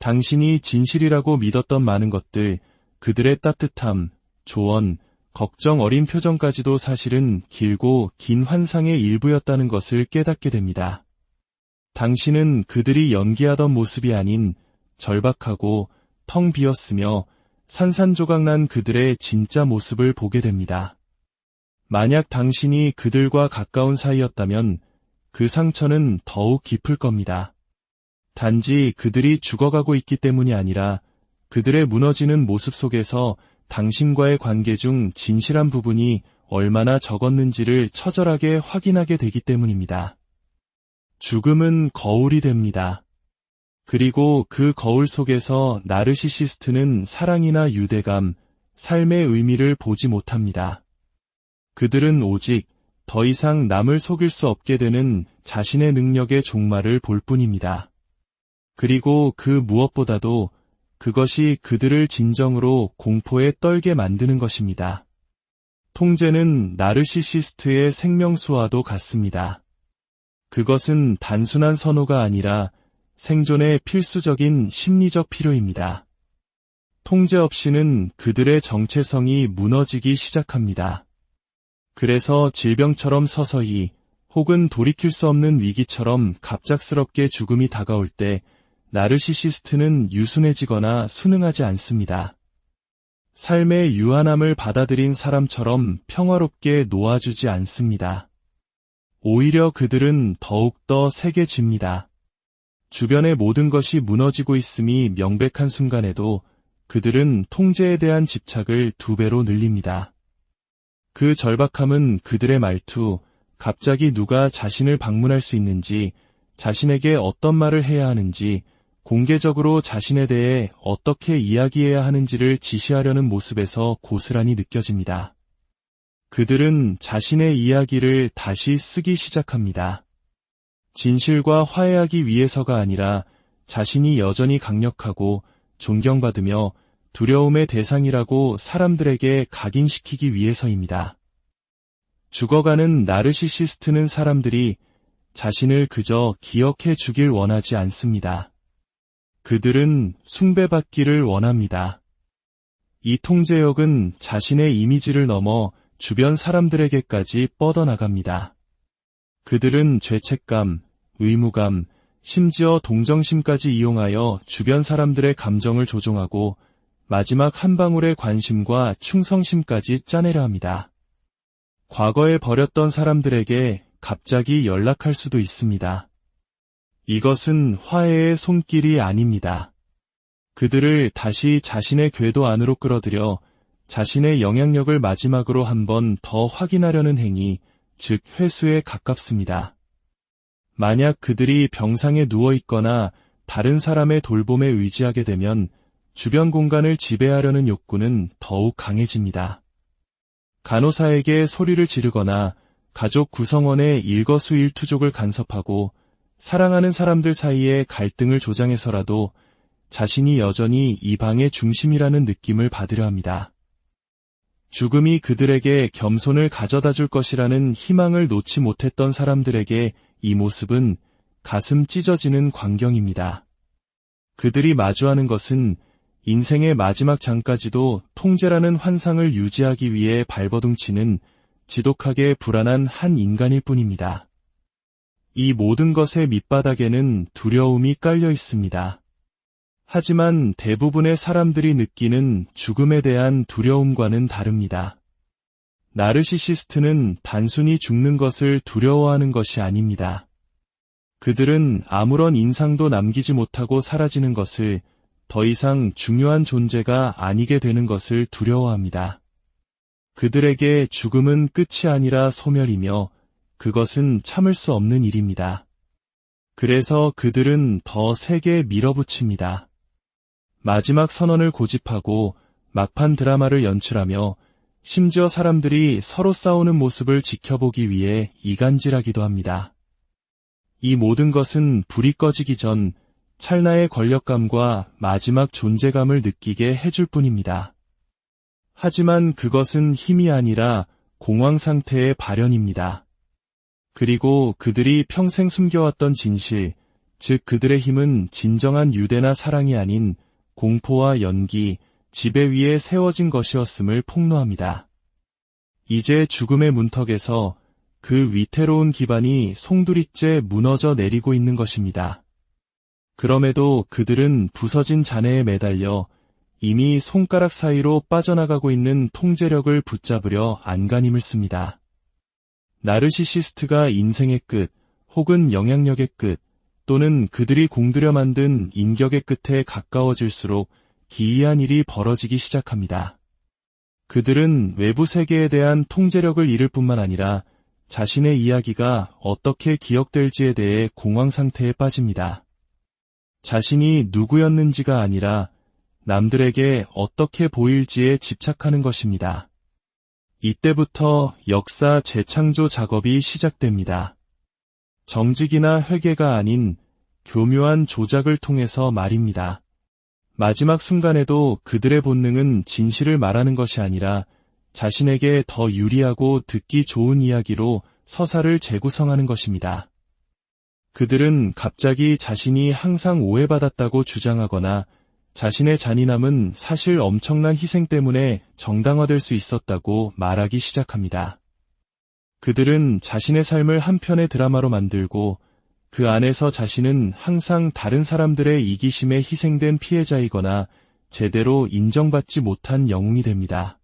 당신이 진실이라고 믿었던 많은 것들, 그들의 따뜻함, 조언, 걱정 어린 표정까지도 사실은 길고 긴 환상의 일부였다는 것을 깨닫게 됩니다. 당신은 그들이 연기하던 모습이 아닌 절박하고 텅 비었으며 산산조각난 그들의 진짜 모습을 보게 됩니다. 만약 당신이 그들과 가까운 사이였다면 그 상처는 더욱 깊을 겁니다. 단지 그들이 죽어가고 있기 때문이 아니라 그들의 무너지는 모습 속에서 당신과의 관계 중 진실한 부분이 얼마나 적었는지를 처절하게 확인하게 되기 때문입니다. 죽음은 거울이 됩니다. 그리고 그 거울 속에서 나르시시스트는 사랑이나 유대감, 삶의 의미를 보지 못합니다. 그들은 오직 더 이상 남을 속일 수 없게 되는 자신의 능력의 종말을 볼 뿐입니다. 그리고 그 무엇보다도 그것이 그들을 진정으로 공포에 떨게 만드는 것입니다. 통제는 나르시시스트의 생명수와도 같습니다. 그것은 단순한 선호가 아니라 생존의 필수적인 심리적 필요입니다. 통제 없이는 그들의 정체성이 무너지기 시작합니다. 그래서 질병처럼 서서히 혹은 돌이킬 수 없는 위기처럼 갑작스럽게 죽음이 다가올 때 나르시시스트는 유순해지거나 순응하지 않습니다. 삶의 유한함을 받아들인 사람처럼 평화롭게 놓아주지 않습니다. 오히려 그들은 더욱더 세게집니다. 주변의 모든 것이 무너지고 있음이 명백한 순간에도 그들은 통제에 대한 집착을 2배로 늘립니다. 그 절박함은 그들의 말투, 갑자기 누가 자신을 방문할 수 있는지, 자신에게 어떤 말을 해야 하는지, 공개적으로 자신에 대해 어떻게 이야기해야 하는지를 지시하려는 모습에서 고스란히 느껴집니다. 그들은 자신의 이야기를 다시 쓰기 시작합니다. 진실과 화해하기 위해서가 아니라 자신이 여전히 강력하고 존경받으며 두려움의 대상이라고 사람들에게 각인시키기 위해서입니다. 죽어가는 나르시시스트는 사람들이 자신을 그저 기억해 주길 원하지 않습니다. 그들은 숭배받기를 원합니다. 이 통제력은 자신의 이미지를 넘어 주변 사람들에게까지 뻗어나갑니다. 그들은 죄책감, 의무감, 심지어 동정심까지 이용하여 주변 사람들의 감정을 조종하고 마지막 한 방울의 관심과 충성심까지 짜내려 합니다. 과거에 버렸던 사람들에게 갑자기 연락할 수도 있습니다. 이것은 화해의 손길이 아닙니다. 그들을 다시 자신의 궤도 안으로 끌어들여 자신의 영향력을 마지막으로 한 번 더 확인하려는 행위, 즉 회수에 가깝습니다. 만약 그들이 병상에 누워있거나 다른 사람의 돌봄에 의지하게 되면 주변 공간을 지배하려는 욕구는 더욱 강해집니다. 간호사에게 소리를 지르거나 가족 구성원의 일거수일투족을 간섭하고 사랑하는 사람들 사이에 갈등을 조장해서라도 자신이 여전히 이 방의 중심이라는 느낌을 받으려 합니다. 죽음이 그들에게 겸손을 가져다 줄 것이라는 희망을 놓지 못했던 사람들에게 이 모습은 가슴 찢어지는 광경입니다. 그들이 마주하는 것은 인생의 마지막 장까지도 통제라는 환상을 유지하기 위해 발버둥치는 지독하게 불안한 한 인간일 뿐입니다. 이 모든 것의 밑바닥에는 두려움이 깔려 있습니다. 하지만 대부분의 사람들이 느끼는 죽음에 대한 두려움과는 다릅니다. 나르시시스트는 단순히 죽는 것을 두려워하는 것이 아닙니다. 그들은 아무런 인상도 남기지 못하고 사라지는 것을, 더 이상 중요한 존재가 아니게 되는 것을 두려워합니다. 그들에게 죽음은 끝이 아니라 소멸이며 그것은 참을 수 없는 일입니다. 그래서 그들은 더 세게 밀어붙입니다. 마지막 선언을 고집하고 막판 드라마를 연출하며 심지어 사람들이 서로 싸우는 모습을 지켜보기 위해 이간질하기도 합니다. 이 모든 것은 불이 꺼지기 전 찰나의 권력감과 마지막 존재감을 느끼게 해줄 뿐입니다. 하지만 그것은 힘이 아니라 공황 상태의 발현입니다. 그리고 그들이 평생 숨겨왔던 진실, 즉 그들의 힘은 진정한 유대나 사랑이 아닌 공포와 연기, 지배 위에 세워진 것이었음을 폭로합니다. 이제 죽음의 문턱에서 그 위태로운 기반이 송두리째 무너져 내리고 있는 것입니다. 그럼에도 그들은 부서진 잔해에 매달려 이미 손가락 사이로 빠져나가고 있는 통제력을 붙잡으려 안간힘을 씁니다. 나르시시스트가 인생의 끝, 혹은 영향력의 끝, 또는 그들이 공들여 만든 인격의 끝에 가까워질수록 기이한 일이 벌어지기 시작합니다. 그들은 외부 세계에 대한 통제력을 잃을 뿐만 아니라 자신의 이야기가 어떻게 기억될지에 대해 공황 상태에 빠집니다. 자신이 누구였는지가 아니라 남들에게 어떻게 보일지에 집착하는 것입니다. 이때부터 역사 재창조 작업이 시작됩니다. 정직이나 회개가 아닌 교묘한 조작을 통해서 말입니다. 마지막 순간에도 그들의 본능은 진실을 말하는 것이 아니라 자신에게 더 유리하고 듣기 좋은 이야기로 서사를 재구성하는 것입니다. 그들은 갑자기 자신이 항상 오해받았다고 주장하거나 자신의 잔인함은 사실 엄청난 희생 때문에 정당화될 수 있었다고 말하기 시작합니다. 그들은 자신의 삶을 한 편의 드라마로 만들고 그 안에서 자신은 항상 다른 사람들의 이기심에 희생된 피해자이거나 제대로 인정받지 못한 영웅이 됩니다.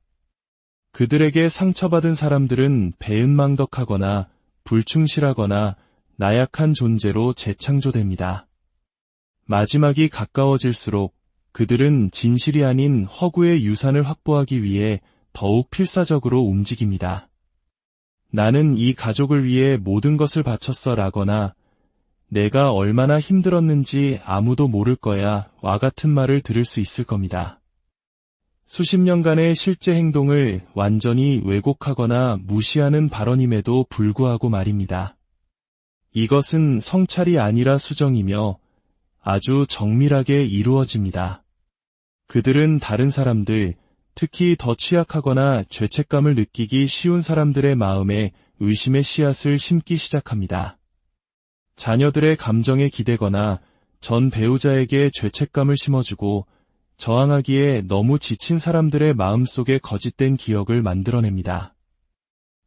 그들에게 상처받은 사람들은 배은망덕하거나 불충실하거나 나약한 존재로 재창조됩니다. 마지막이 가까워질수록 그들은 진실이 아닌 허구의 유산을 확보하기 위해 더욱 필사적으로 움직입니다. 나는 이 가족을 위해 모든 것을 바쳤어 라거나 내가 얼마나 힘들었는지 아무도 모를 거야 와 같은 말을 들을 수 있을 겁니다. 수십 년간의 실제 행동을 완전히 왜곡하거나 무시하는 발언임에도 불구하고 말입니다. 이것은 성찰이 아니라 수정이며 아주 정밀하게 이루어집니다. 그들은 다른 사람들, 특히 더 취약하거나 죄책감을 느끼기 쉬운 사람들의 마음에 의심의 씨앗을 심기 시작합니다. 자녀들의 감정에 기대거나 전 배우자에게 죄책감을 심어주고 저항하기에 너무 지친 사람들의 마음속에 거짓된 기억을 만들어냅니다.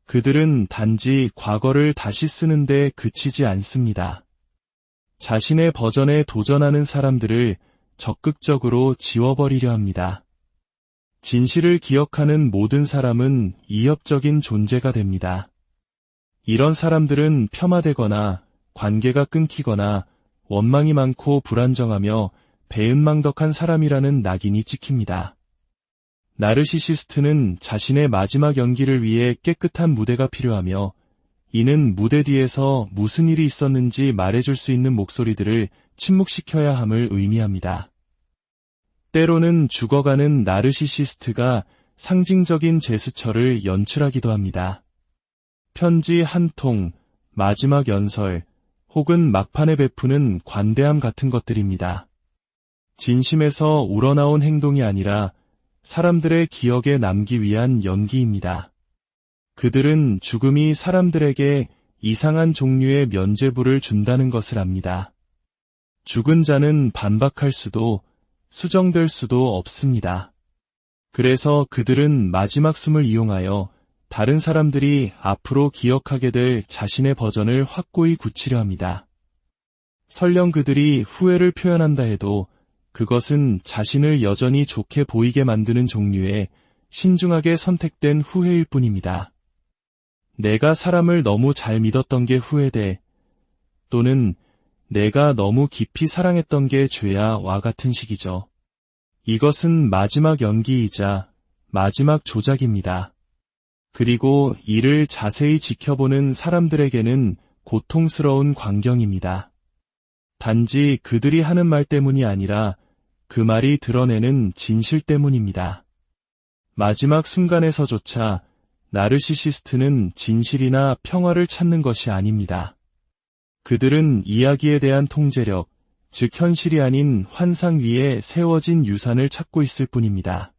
그들은 단지 과거를 다시 쓰는데 그치지 않습니다. 자신의 버전에 도전하는 사람들을 적극적으로 지워버리려 합니다. 진실을 기억하는 모든 사람은 이협적인 존재가 됩니다. 이런 사람들은 폄하되거나 관계가 끊기거나 원망이 많고 불안정하며 배은망덕한 사람이라는 낙인이 찍힙니다. 나르시시스트는 자신의 마지막 연기를 위해 깨끗한 무대가 필요하며 이는 무대 뒤에서 무슨 일이 있었는지 말해줄 수 있는 목소리들을 침묵시켜야 함을 의미합니다. 때로는 죽어가는 나르시시스트가 상징적인 제스처를 연출하기도 합니다. 편지 한 통, 마지막 연설, 혹은 막판에 베푸는 관대함 같은 것들입니다. 진심에서 우러나온 행동이 아니라 사람들의 기억에 남기 위한 연기입니다. 그들은 죽음이 사람들에게 이상한 종류의 면죄부를 준다는 것을 압니다. 죽은 자는 반박할 수도 수정될 수도 없습니다. 그래서 그들은 마지막 숨을 이용하여 다른 사람들이 앞으로 기억하게 될 자신의 버전을 확고히 굳히려 합니다. 설령 그들이 후회를 표현한다 해도 그것은 자신을 여전히 좋게 보이게 만드는 종류의 신중하게 선택된 후회일 뿐입니다. 내가 사람을 너무 잘 믿었던 게 후회돼 또는 내가 너무 깊이 사랑했던 게 죄야 와 같은 식이죠. 이것은 마지막 연기이자 마지막 조작입니다. 그리고 이를 자세히 지켜보는 사람들에게는 고통스러운 광경입니다. 단지 그들이 하는 말 때문이 아니라 그 말이 드러내는 진실 때문입니다. 마지막 순간에서조차 나르시시스트는 진실이나 평화를 찾는 것이 아닙니다. 그들은 이야기에 대한 통제력, 즉 현실이 아닌 환상 위에 세워진 유산을 찾고 있을 뿐입니다.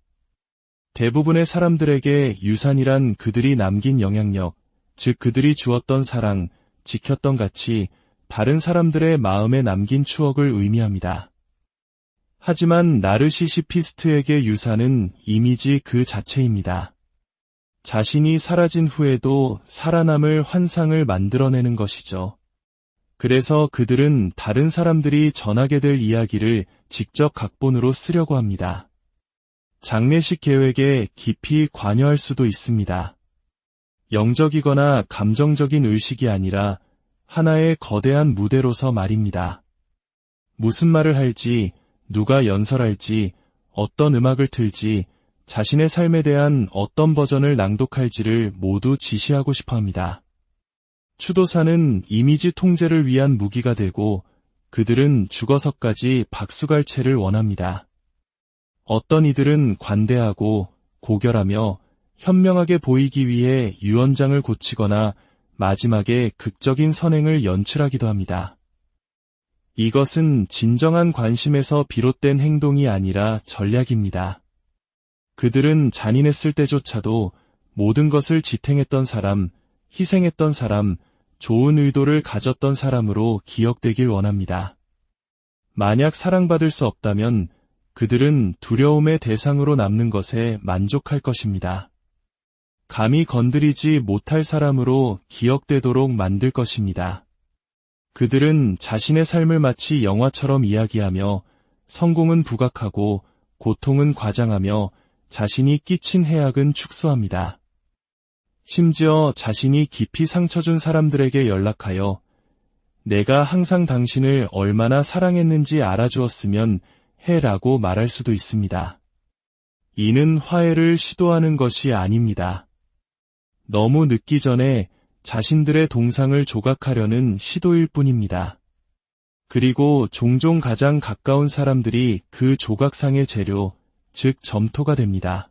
대부분의 사람들에게 유산이란 그들이 남긴 영향력, 즉 그들이 주었던 사랑, 지켰던 가치, 다른 사람들의 마음에 남긴 추억을 의미합니다. 하지만 나르시시피스트에게 유산은 이미지 그 자체입니다. 자신이 사라진 후에도 살아남을 환상을 만들어내는 것이죠. 그래서 그들은 다른 사람들이 전하게 될 이야기를 직접 각본으로 쓰려고 합니다. 장례식 계획에 깊이 관여할 수도 있습니다. 영적이거나 감정적인 의식이 아니라 하나의 거대한 무대로서 말입니다. 무슨 말을 할지, 누가 연설할지, 어떤 음악을 틀지, 자신의 삶에 대한 어떤 버전을 낭독할지를 모두 지시하고 싶어 합니다. 추도사는 이미지 통제를 위한 무기가 되고 그들은 죽어서까지 박수갈채를 원합니다. 어떤 이들은 관대하고 고결하며 현명하게 보이기 위해 유언장을 고치거나 마지막에 극적인 선행을 연출하기도 합니다. 이것은 진정한 관심에서 비롯된 행동이 아니라 전략입니다. 그들은 잔인했을 때조차도 모든 것을 지탱했던 사람, 희생했던 사람, 좋은 의도를 가졌던 사람으로 기억되길 원합니다. 만약 사랑받을 수 없다면 그들은 두려움의 대상으로 남는 것에 만족할 것입니다. 감히 건드리지 못할 사람으로 기억되도록 만들 것입니다. 그들은 자신의 삶을 마치 영화처럼 이야기하며 성공은 부각하고 고통은 과장하며 자신이 끼친 해악은 축소합니다. 심지어 자신이 깊이 상처 준 사람들에게 연락하여 내가 항상 당신을 얼마나 사랑했는지 알아주었으면 해라고 말할 수도 있습니다. 이는 화해를 시도하는 것이 아닙니다. 너무 늦기 전에 자신들의 동상을 조각하려는 시도일 뿐입니다. 그리고 종종 가장 가까운 사람들이 그 조각상의 재료, 즉 점토가 됩니다.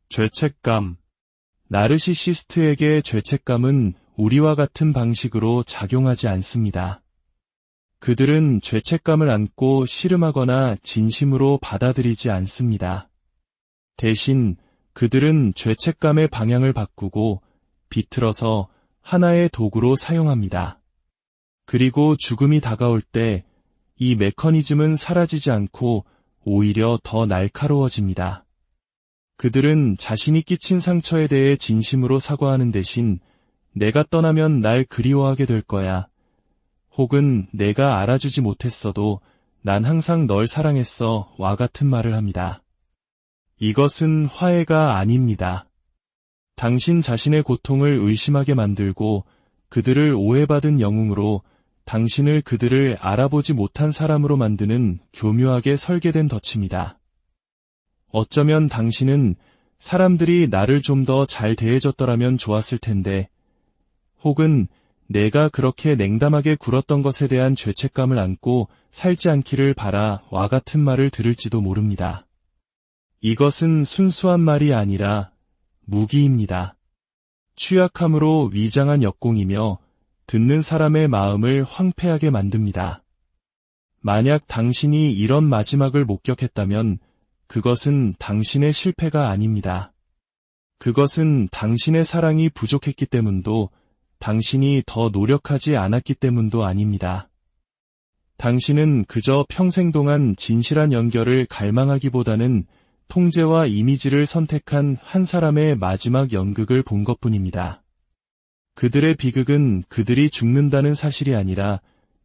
죄책감. 나르시시스트에게 죄책감은 우리와 같은 방식으로 작용하지 않습니다. 그들은 죄책감을 안고 씨름하거나 진심으로 받아들이지 않습니다. 대신 그들은 죄책감의 방향을 바꾸고 비틀어서 하나의 도구로 사용합니다. 그리고 죽음이 다가올 때 이 메커니즘은 사라지지 않고 오히려 더 날카로워집니다. 그들은 자신이 끼친 상처에 대해 진심으로 사과하는 대신 내가 떠나면 날 그리워하게 될 거야. 혹은 내가 알아주지 못했어도 난 항상 널 사랑했어 와 같은 말을 합니다. 이것은 화해가 아닙니다. 당신 자신의 고통을 의심하게 만들고 그들을 오해받은 영웅으로 당신을 그들을 알아보지 못한 사람으로 만드는 교묘하게 설계된 덫입니다. 어쩌면 당신은 사람들이 나를 좀 더 잘 대해줬더라면 좋았을 텐데, 혹은 내가 그렇게 냉담하게 굴었던 것에 대한 죄책감을 안고 살지 않기를 바라 와 같은 말을 들을지도 모릅니다. 이것은 순수한 말이 아니라 무기입니다. 취약함으로 위장한 역공이며 듣는 사람의 마음을 황폐하게 만듭니다. 만약 당신이 이런 마지막을 목격했다면 그것은 당신의 실패가 아닙니다. 그것은 당신의 사랑이 부족했기 때문도 당신이 더 노력하지 않았기 때문도 아닙니다. 당신은 그저 평생 동안 진실한 연결을 갈망하기보다는 통제와 이미지를 선택한 한 사람의 마지막 연극을 본 것뿐입니다. 그들의 비극은 그들이 죽는다는 사실이 아니라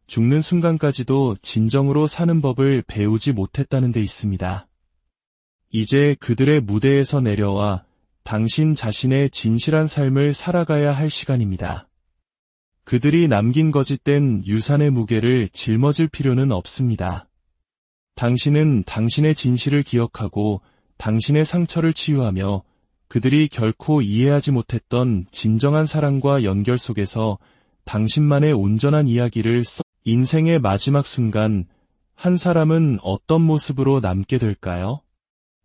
죽는 순간까지도 진정으로 사는 법을 배우지 못했다는 데 있습니다. 이제 그들의 무대에서 내려와 당신 자신의 진실한 삶을 살아가야 할 시간입니다. 그들이 남긴 거짓된 유산의 무게를 짊어질 필요는 없습니다. 당신은 당신의 진실을 기억하고 당신의 상처를 치유하며 그들이 결코 이해하지 못했던 진정한 사랑과 연결 속에서 당신만의 온전한 이야기를 인생의 마지막 순간 한 사람은 어떤 모습으로 남게 될까요?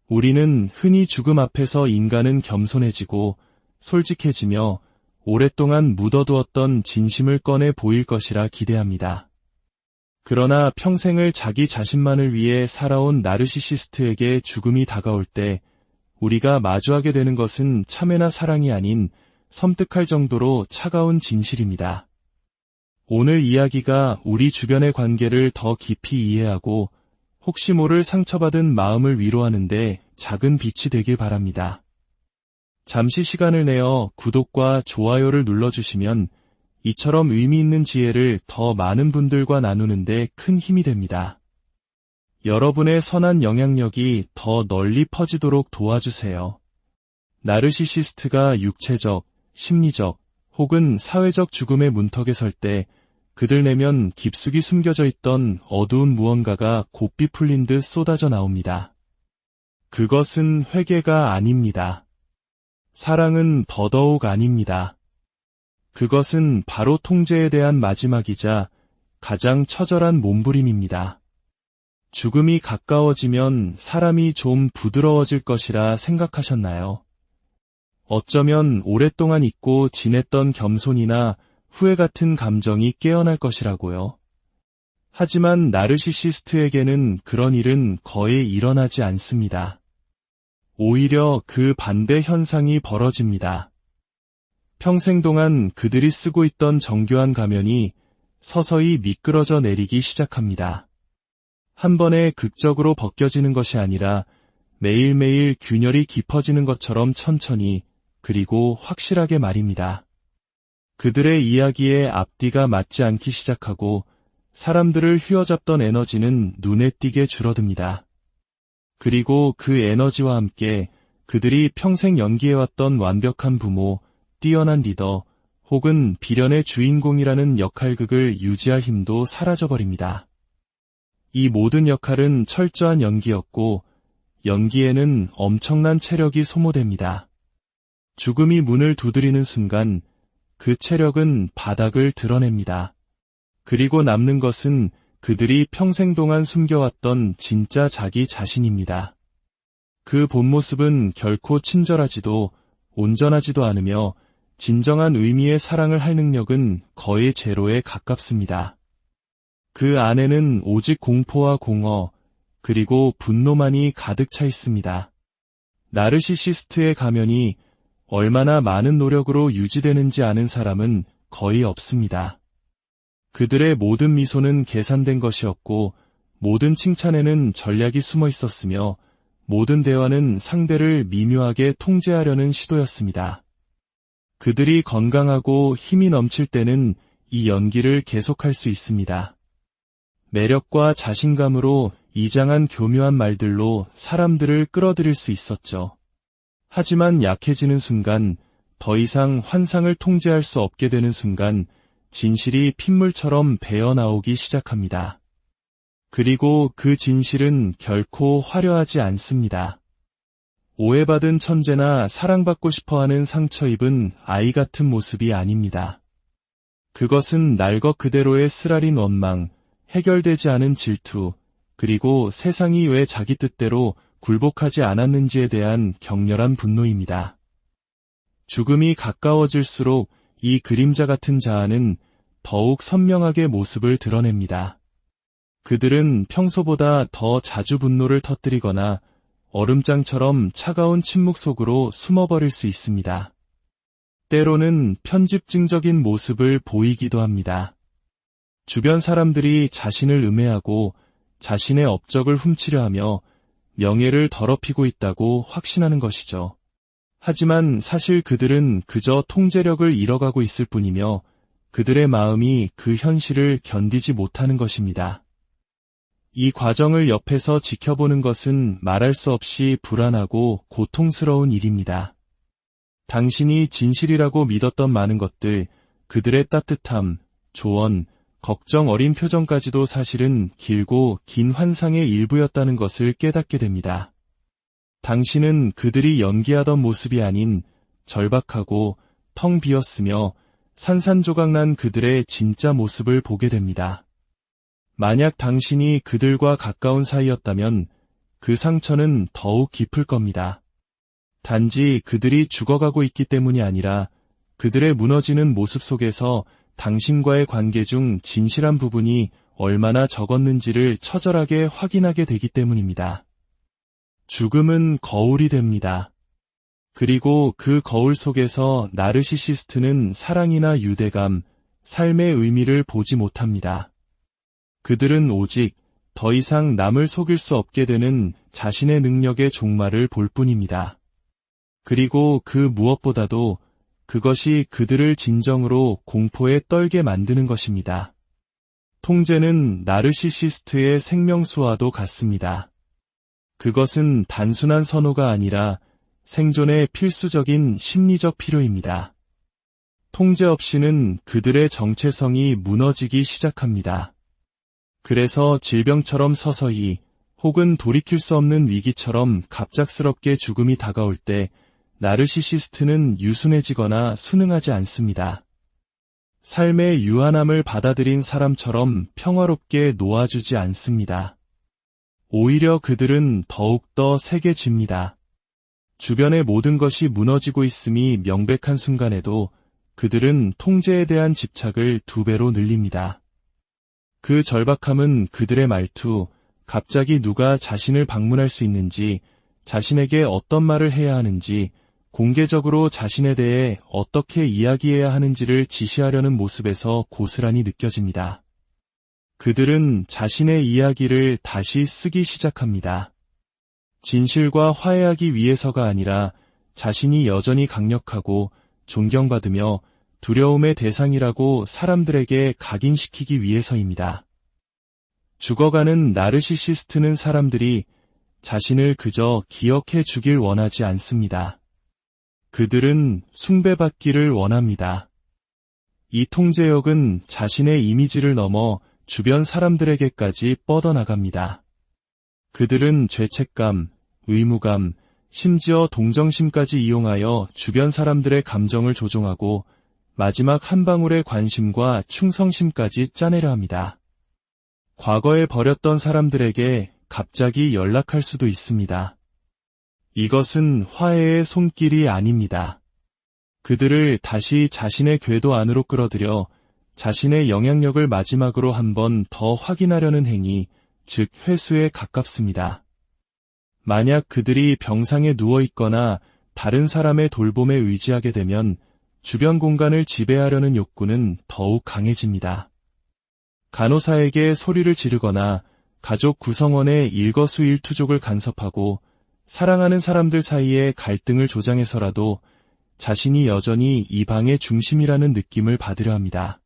우리는 흔히 죽음 앞에서 인간은 겸손해지고 솔직해지며 오랫동안 묻어두었던 진심을 꺼내 보일 것이라 기대합니다. 그러나 평생을 자기 자신만을 위해 살아온 나르시시스트에게 죽음이 다가올 때 우리가 마주하게 되는 것은 참회나 사랑이 아닌 섬뜩할 정도로 차가운 진실입니다. 오늘 이야기가 우리 주변의 관계를 더 깊이 이해하고 혹시 모를 상처받은 마음을 위로하는데 작은 빛이 되길 바랍니다. 잠시 시간을 내어 구독과 좋아요를 눌러주시면 이처럼 의미 있는 지혜를 더 많은 분들과 나누는데 큰 힘이 됩니다. 여러분의 선한 영향력이 더 널리 퍼지도록 도와주세요. 나르시시스트가 육체적, 심리적 혹은 사회적 죽음의 문턱에 설 때 그들 내면 깊숙이 숨겨져 있던 어두운 무언가가 곱비 풀린 듯 쏟아져 나옵니다. 그것은 회개가 아닙니다. 사랑은 더더욱 아닙니다. 그것은 바로 통제에 대한 마지막이자 가장 처절한 몸부림입니다. 죽음이 가까워지면 사람이 좀 부드러워질 것이라 생각하셨나요? 어쩌면 오랫동안 잊고 지냈던 겸손이나 후회 같은 감정이 깨어날 것이라고요. 하지만 나르시시스트에게는 그런 일은 거의 일어나지 않습니다. 오히려 그 반대 현상이 벌어집니다. 평생 동안 그들이 쓰고 있던 정교한 가면이 서서히 미끄러져 내리기 시작합니다. 한 번에 극적으로 벗겨지는 것이 아니라 매일매일 균열이 깊어지는 것처럼 천천히 그리고 확실하게 말입니다. 그들의 이야기에 앞뒤가 맞지 않기 시작하고 사람들을 휘어잡던 에너지는 눈에 띄게 줄어듭니다. 그리고 그 에너지와 함께 그들이 평생 연기해왔던 완벽한 부모, 뛰어난 리더, 혹은 비련의 주인공이라는 역할극을 유지할 힘도 사라져버립니다. 이 모든 역할은 철저한 연기였고 연기에는 엄청난 체력이 소모됩니다. 죽음이 문을 두드리는 순간 그 체력은 바닥을 드러냅니다. 그리고 남는 것은 그들이 평생 동안 숨겨왔던 진짜 자기 자신입니다. 그 본 모습은 결코 친절하지도 온전하지도 않으며 진정한 의미의 사랑을 할 능력은 거의 제로에 가깝습니다. 그 안에는 오직 공포와 공허, 그리고 분노만이 가득 차 있습니다. 나르시시스트의 가면이 얼마나 많은 노력으로 유지되는지 아는 사람은 거의 없습니다. 그들의 모든 미소는 계산된 것이었고 모든 칭찬에는 전략이 숨어 있었으며 모든 대화는 상대를 미묘하게 통제하려는 시도였습니다. 그들이 건강하고 힘이 넘칠 때는 이 연기를 계속할 수 있습니다. 매력과 자신감으로 이장한 교묘한 말들로 사람들을 끌어들일 수 있었죠. 하지만 약해지는 순간, 더 이상 환상을 통제할 수 없게 되는 순간 진실이 핏물처럼 배어나오기 시작합니다. 그리고 그 진실은 결코 화려하지 않습니다. 오해받은 천재나 사랑받고 싶어하는 상처 입은 아이 같은 모습이 아닙니다. 그것은 날 것 그대로의 쓰라린 원망, 해결되지 않은 질투, 그리고 세상이 왜 자기 뜻대로 굴복하지 않았는지에 대한 격렬한 분노입니다. 죽음이 가까워질수록 이 그림자 같은 자아는 더욱 선명하게 모습을 드러냅니다. 그들은 평소보다 더 자주 분노를 터뜨리거나 얼음장처럼 차가운 침묵 속으로 숨어버릴 수 있습니다. 때로는 편집증적인 모습을 보이기도 합니다. 주변 사람들이 자신을 음해하고 자신의 업적을 훔치려 하며 명예를 더럽히고 있다고 확신하는 것이죠. 하지만 사실 그들은 그저 통제력을 잃어가고 있을 뿐이며 그들의 마음이 그 현실을 견디지 못하는 것입니다. 이 과정을 옆에서 지켜보는 것은 말할 수 없이 불안하고 고통스러운 일입니다. 당신이 진실이라고 믿었던 많은 것들, 그들의 따뜻함, 조언, 걱정 어린 표정까지도 사실은 길고 긴 환상의 일부였다는 것을 깨닫게 됩니다. 당신은 그들이 연기하던 모습이 아닌 절박하고 텅 비었으며 산산조각난 그들의 진짜 모습을 보게 됩니다. 만약 당신이 그들과 가까운 사이였다면 그 상처는 더욱 깊을 겁니다. 단지 그들이 죽어가고 있기 때문이 아니라 그들의 무너지는 모습 속에서 당신과의 관계 중 진실한 부분이 얼마나 적었는지를 처절하게 확인하게 되기 때문입니다. 죽음은 거울이 됩니다. 그리고 그 거울 속에서 나르시시스트는 사랑이나 유대감, 삶의 의미를 보지 못합니다. 그들은 오직 더 이상 남을 속일 수 없게 되는 자신의 능력의 종말을 볼 뿐입니다. 그리고 그 무엇보다도 그것이 그들을 진정으로 공포에 떨게 만드는 것입니다. 통제는 나르시시스트의 생명수와도 같습니다. 그것은 단순한 선호가 아니라 생존의 필수적인 심리적 필요입니다. 통제 없이는 그들의 정체성이 무너지기 시작합니다. 그래서 질병처럼 서서히 혹은 돌이킬 수 없는 위기처럼 갑작스럽게 죽음이 다가올 때 나르시시스트는 유순해지거나 순응하지 않습니다. 삶의 유한함을 받아들인 사람처럼 평화롭게 놓아주지 않습니다. 오히려 그들은 더욱더 세게집니다. 주변의 모든 것이 무너지고 있음이 명백한 순간에도 그들은 통제에 대한 집착을 2배로 늘립니다. 그 절박함은 그들의 말투, 갑자기 누가 자신을 방문할 수 있는지, 자신에게 어떤 말을 해야 하는지, 공개적으로 자신에 대해 어떻게 이야기해야 하는지를 지시하려는 모습에서 고스란히 느껴집니다. 그들은 자신의 이야기를 다시 쓰기 시작합니다. 진실과 화해하기 위해서가 아니라 자신이 여전히 강력하고 존경받으며 두려움의 대상이라고 사람들에게 각인시키기 위해서입니다. 죽어가는 나르시시스트는 사람들이 자신을 그저 기억해 주길 원하지 않습니다. 그들은 숭배받기를 원합니다. 이 통제력은 자신의 이미지를 넘어 주변 사람들에게까지 뻗어나갑니다. 그들은 죄책감, 의무감, 심지어 동정심까지 이용하여 주변 사람들의 감정을 조종하고 마지막 한 방울의 관심과 충성심까지 짜내려 합니다. 과거에 버렸던 사람들에게 갑자기 연락할 수도 있습니다. 이것은 화해의 손길이 아닙니다. 그들을 다시 자신의 궤도 안으로 끌어들여 자신의 영향력을 마지막으로 한 번 더 확인하려는 행위, 즉 회수에 가깝습니다. 만약 그들이 병상에 누워있거나 다른 사람의 돌봄에 의지하게 되면 주변 공간을 지배하려는 욕구는 더욱 강해집니다. 간호사에게 소리를 지르거나 가족 구성원의 일거수일투족을 간섭하고 사랑하는 사람들 사이에 갈등을 조장해서라도 자신이 여전히 이 방의 중심이라는 느낌을 받으려 합니다.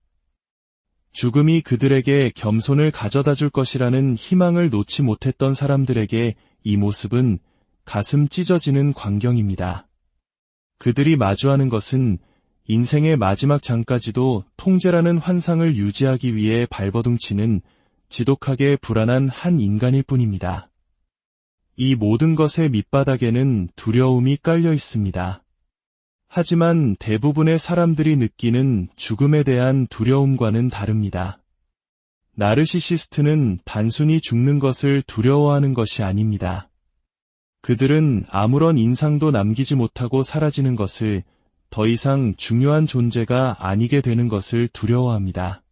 죽음이 그들에게 겸손을 가져다 줄 것이라는 희망을 놓지 못했던 사람들에게 이 모습은 가슴 찢어지는 광경입니다. 그들이 마주하는 것은 인생의 마지막 장까지도 통제라는 환상을 유지하기 위해 발버둥치는 지독하게 불안한 한 인간일 뿐입니다. 이 모든 것의 밑바닥에는 두려움이 깔려 있습니다. 하지만 대부분의 사람들이 느끼는 죽음에 대한 두려움과는 다릅니다. 나르시시스트는 단순히 죽는 것을 두려워하는 것이 아닙니다. 그들은 아무런 인상도 남기지 못하고 사라지는 것을, 더 이상 중요한 존재가 아니게 되는 것을 두려워합니다.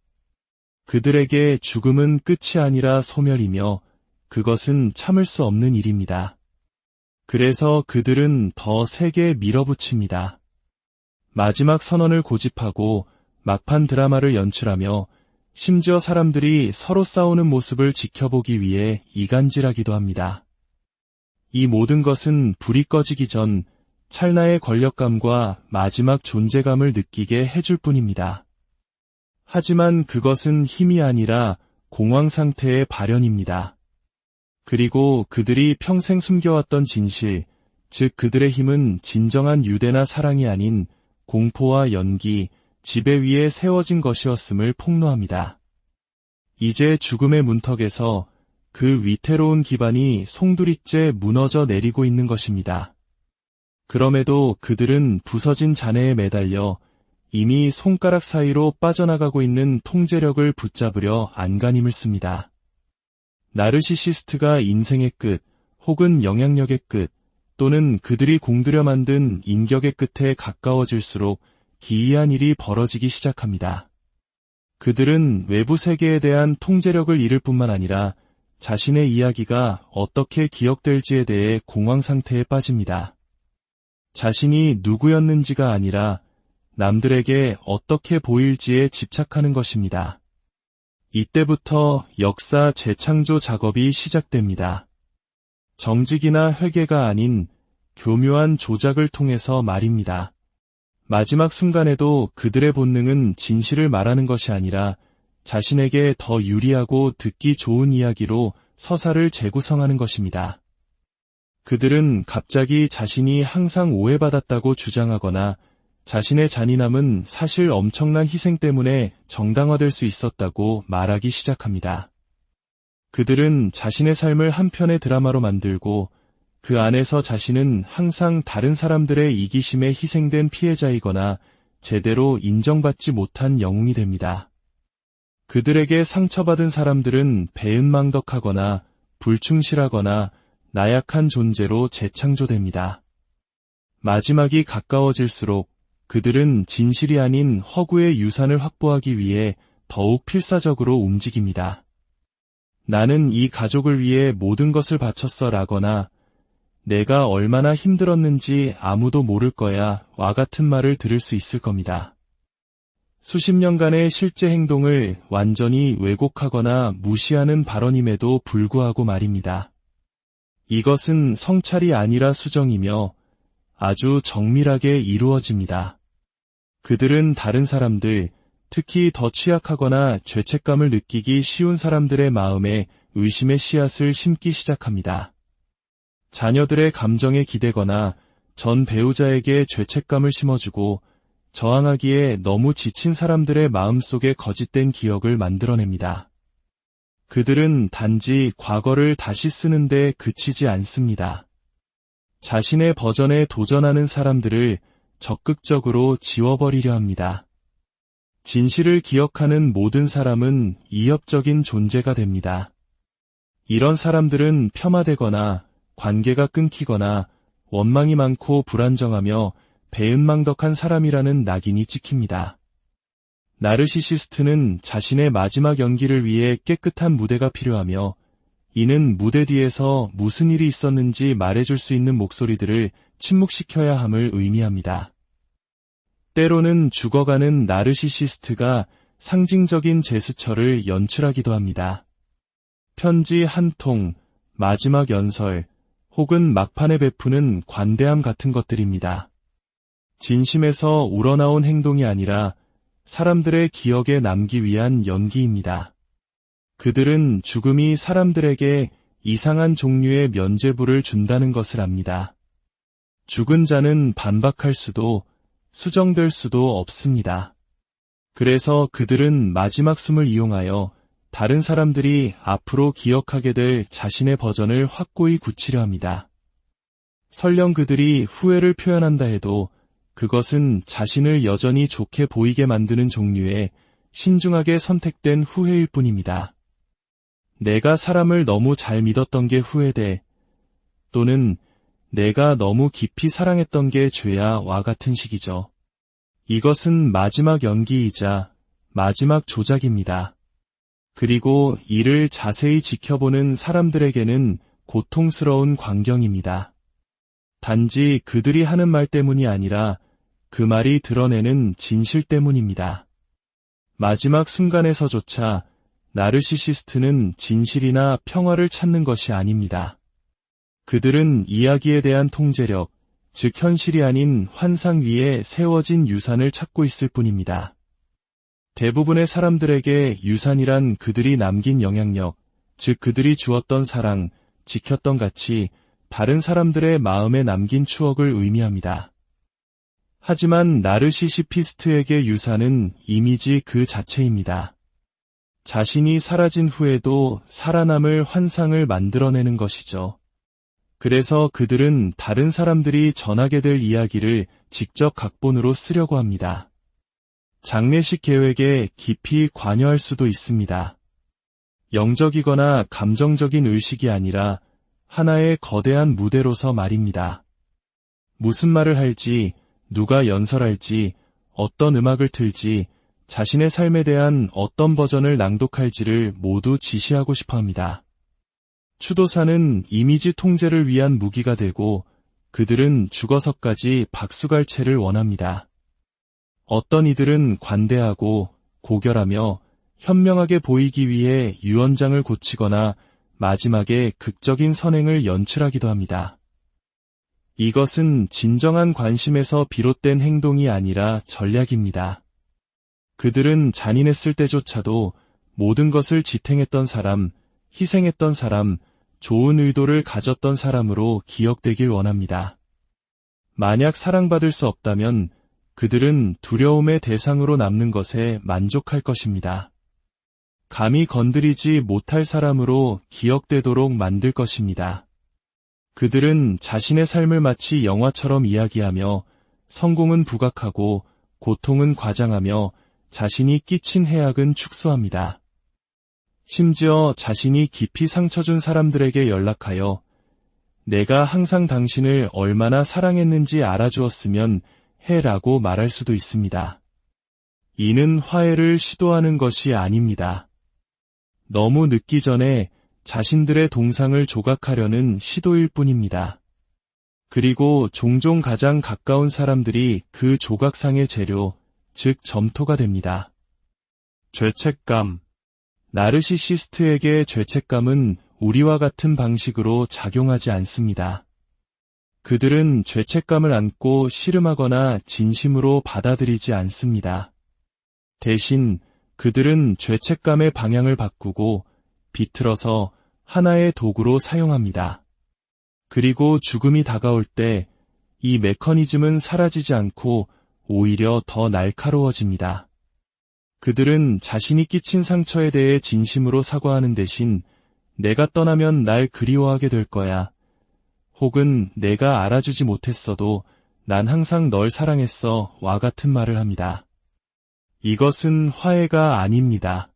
그들에게 죽음은 끝이 아니라 소멸이며 그것은 참을 수 없는 일입니다. 그래서 그들은 더 세게 밀어붙입니다. 마지막 선언을 고집하고 막판 드라마를 연출하며 심지어 사람들이 서로 싸우는 모습을 지켜보기 위해 이간질하기도 합니다. 이 모든 것은 불이 꺼지기 전 찰나의 권력감과 마지막 존재감을 느끼게 해줄 뿐입니다. 하지만 그것은 힘이 아니라 공황 상태의 발현입니다. 그리고 그들이 평생 숨겨왔던 진실, 즉 그들의 힘은 진정한 유대나 사랑이 아닌 공포와 연기, 지배 위에 세워진 것이었음을 폭로합니다. 이제 죽음의 문턱에서 그 위태로운 기반이 송두리째 무너져 내리고 있는 것입니다. 그럼에도 그들은 부서진 잔해에 매달려 이미 손가락 사이로 빠져나가고 있는 통제력을 붙잡으려 안간힘을 씁니다. 나르시시스트가 인생의 끝, 혹은 영향력의 끝, 또는 그들이 공들여 만든 인격의 끝에 가까워질수록 기이한 일이 벌어지기 시작합니다. 그들은 외부 세계에 대한 통제력을 잃을 뿐만 아니라 자신의 이야기가 어떻게 기억될지에 대해 공황 상태에 빠집니다. 자신이 누구였는지가 아니라 남들에게 어떻게 보일지에 집착하는 것입니다. 이때부터 역사 재창조 작업이 시작됩니다. 정직이나 회개가 아닌 교묘한 조작을 통해서 말입니다. 마지막 순간에도 그들의 본능은 진실을 말하는 것이 아니라 자신에게 더 유리하고 듣기 좋은 이야기로 서사를 재구성하는 것입니다. 그들은 갑자기 자신이 항상 오해받았다고 주장하거나 자신의 잔인함은 사실 엄청난 희생 때문에 정당화될 수 있었다고 말하기 시작합니다. 그들은 자신의 삶을 한 편의 드라마로 만들고 그 안에서 자신은 항상 다른 사람들의 이기심에 희생된 피해자이거나 제대로 인정받지 못한 영웅이 됩니다. 그들에게 상처받은 사람들은 배은망덕하거나 불충실하거나 나약한 존재로 재창조됩니다. 마지막이 가까워질수록 그들은 진실이 아닌 허구의 유산을 확보하기 위해 더욱 필사적으로 움직입니다. 나는 이 가족을 위해 모든 것을 바쳤어 라거나 내가 얼마나 힘들었는지 아무도 모를 거야 와 같은 말을 들을 수 있을 겁니다. 수십 년간의 실제 행동을 완전히 왜곡하거나 무시하는 발언임에도 불구하고 말입니다. 이것은 성찰이 아니라 수정이며 아주 정밀하게 이루어집니다. 그들은 다른 사람들, 특히 더 취약하거나 죄책감을 느끼기 쉬운 사람들의 마음에 의심의 씨앗을 심기 시작합니다. 자녀들의 감정에 기대거나 전 배우자에게 죄책감을 심어주고 저항하기에 너무 지친 사람들의 마음속에 거짓된 기억을 만들어냅니다. 그들은 단지 과거를 다시 쓰는데 그치지 않습니다. 자신의 버전에 도전하는 사람들을 적극적으로 지워버리려 합니다. 진실을 기억하는 모든 사람은 이협적인 존재가 됩니다. 이런 사람들은 폄하되거나 관계가 끊기거나 원망이 많고 불안정하며 배은망덕한 사람이라는 낙인이 찍힙니다. 나르시시스트는 자신의 마지막 연기를 위해 깨끗한 무대가 필요하며 이는 무대 뒤에서 무슨 일이 있었는지 말해줄 수 있는 목소리들을 침묵시켜야 함을 의미합니다. 때로는 죽어가는 나르시시스트가 상징적인 제스처를 연출하기도 합니다. 편지 한 통, 마지막 연설, 혹은 막판에 베푸는 관대함 같은 것들입니다. 진심에서 우러나온 행동이 아니라 사람들의 기억에 남기 위한 연기입니다. 그들은 죽음이 사람들에게 이상한 종류의 면죄부를 준다는 것을 압니다. 죽은 자는 반박할 수도 수정될 수도 없습니다. 그래서 그들은 마지막 숨을 이용하여 다른 사람들이 앞으로 기억하게 될 자신의 버전을 확고히 굳히려 합니다. 설령 그들이 후회를 표현한다 해도 그것은 자신을 여전히 좋게 보이게 만드는 종류의 신중하게 선택된 후회일 뿐입니다. 내가 사람을 너무 잘 믿었던 게 후회돼, 또는 내가 너무 깊이 사랑했던 게 죄야와 같은 식이죠. 이것은 마지막 연기이자 마지막 조작입니다. 그리고 이를 자세히 지켜보는 사람들에게는 고통스러운 광경입니다. 단지 그들이 하는 말 때문이 아니라 그 말이 드러내는 진실 때문입니다. 마지막 순간에서조차 나르시시스트는 진실이나 평화를 찾는 것이 아닙니다. 그들은 이야기에 대한 통제력, 즉 현실이 아닌 환상 위에 세워진 유산을 찾고 있을 뿐입니다. 대부분의 사람들에게 유산이란 그들이 남긴 영향력, 즉 그들이 주었던 사랑, 지켰던 가치, 다른 사람들의 마음에 남긴 추억을 의미합니다. 하지만 나르시시피스트에게 유산은 이미지 그 자체입니다. 자신이 사라진 후에도 살아남을 환상을 만들어내는 것이죠. 그래서 그들은 다른 사람들이 전하게 될 이야기를 직접 각본으로 쓰려고 합니다. 장례식 계획에 깊이 관여할 수도 있습니다. 영적이거나 감정적인 의식이 아니라 하나의 거대한 무대로서 말입니다. 무슨 말을 할지, 누가 연설할지, 어떤 음악을 틀지, 자신의 삶에 대한 어떤 버전을 낭독할지를 모두 지시하고 싶어 합니다. 추도사는 이미지 통제를 위한 무기가 되고 그들은 죽어서까지 박수갈채를 원합니다. 어떤 이들은 관대하고 고결하며 현명하게 보이기 위해 유언장을 고치거나 마지막에 극적인 선행을 연출하기도 합니다. 이것은 진정한 관심에서 비롯된 행동이 아니라 전략입니다. 그들은 잔인했을 때조차도 모든 것을 지탱했던 사람, 희생했던 사람, 좋은 의도를 가졌던 사람으로 기억되길 원합니다. 만약 사랑받을 수 없다면 그들은 두려움의 대상으로 남는 것에 만족할 것입니다. 감히 건드리지 못할 사람으로 기억되도록 만들 것입니다. 그들은 자신의 삶을 마치 영화처럼 이야기하며 성공은 부각하고 고통은 과장하며 자신이 끼친 해악은 축소합니다. 심지어 자신이 깊이 상처 준 사람들에게 연락하여 내가 항상 당신을 얼마나 사랑했는지 알아주었으면 해라고 말할 수도 있습니다. 이는 화해를 시도하는 것이 아닙니다. 너무 늦기 전에 자신들의 동상을 조각하려는 시도일 뿐입니다. 그리고 종종 가장 가까운 사람들이 그 조각상의 재료, 즉 점토가 됩니다. 죄책감. 나르시시스트에게 죄책감은 우리와 같은 방식으로 작용하지 않습니다. 그들은 죄책감을 안고 씨름하거나 진심으로 받아들이지 않습니다. 대신 그들은 죄책감의 방향을 바꾸고 비틀어서 하나의 도구로 사용합니다. 그리고 죽음이 다가올 때 이 메커니즘은 사라지지 않고 오히려 더 날카로워집니다. 그들은 자신이 끼친 상처에 대해 진심으로 사과하는 대신 내가 떠나면 날 그리워하게 될 거야. 혹은 내가 알아주지 못했어도 난 항상 널 사랑했어 와 같은 말을 합니다. 이것은 화해가 아닙니다.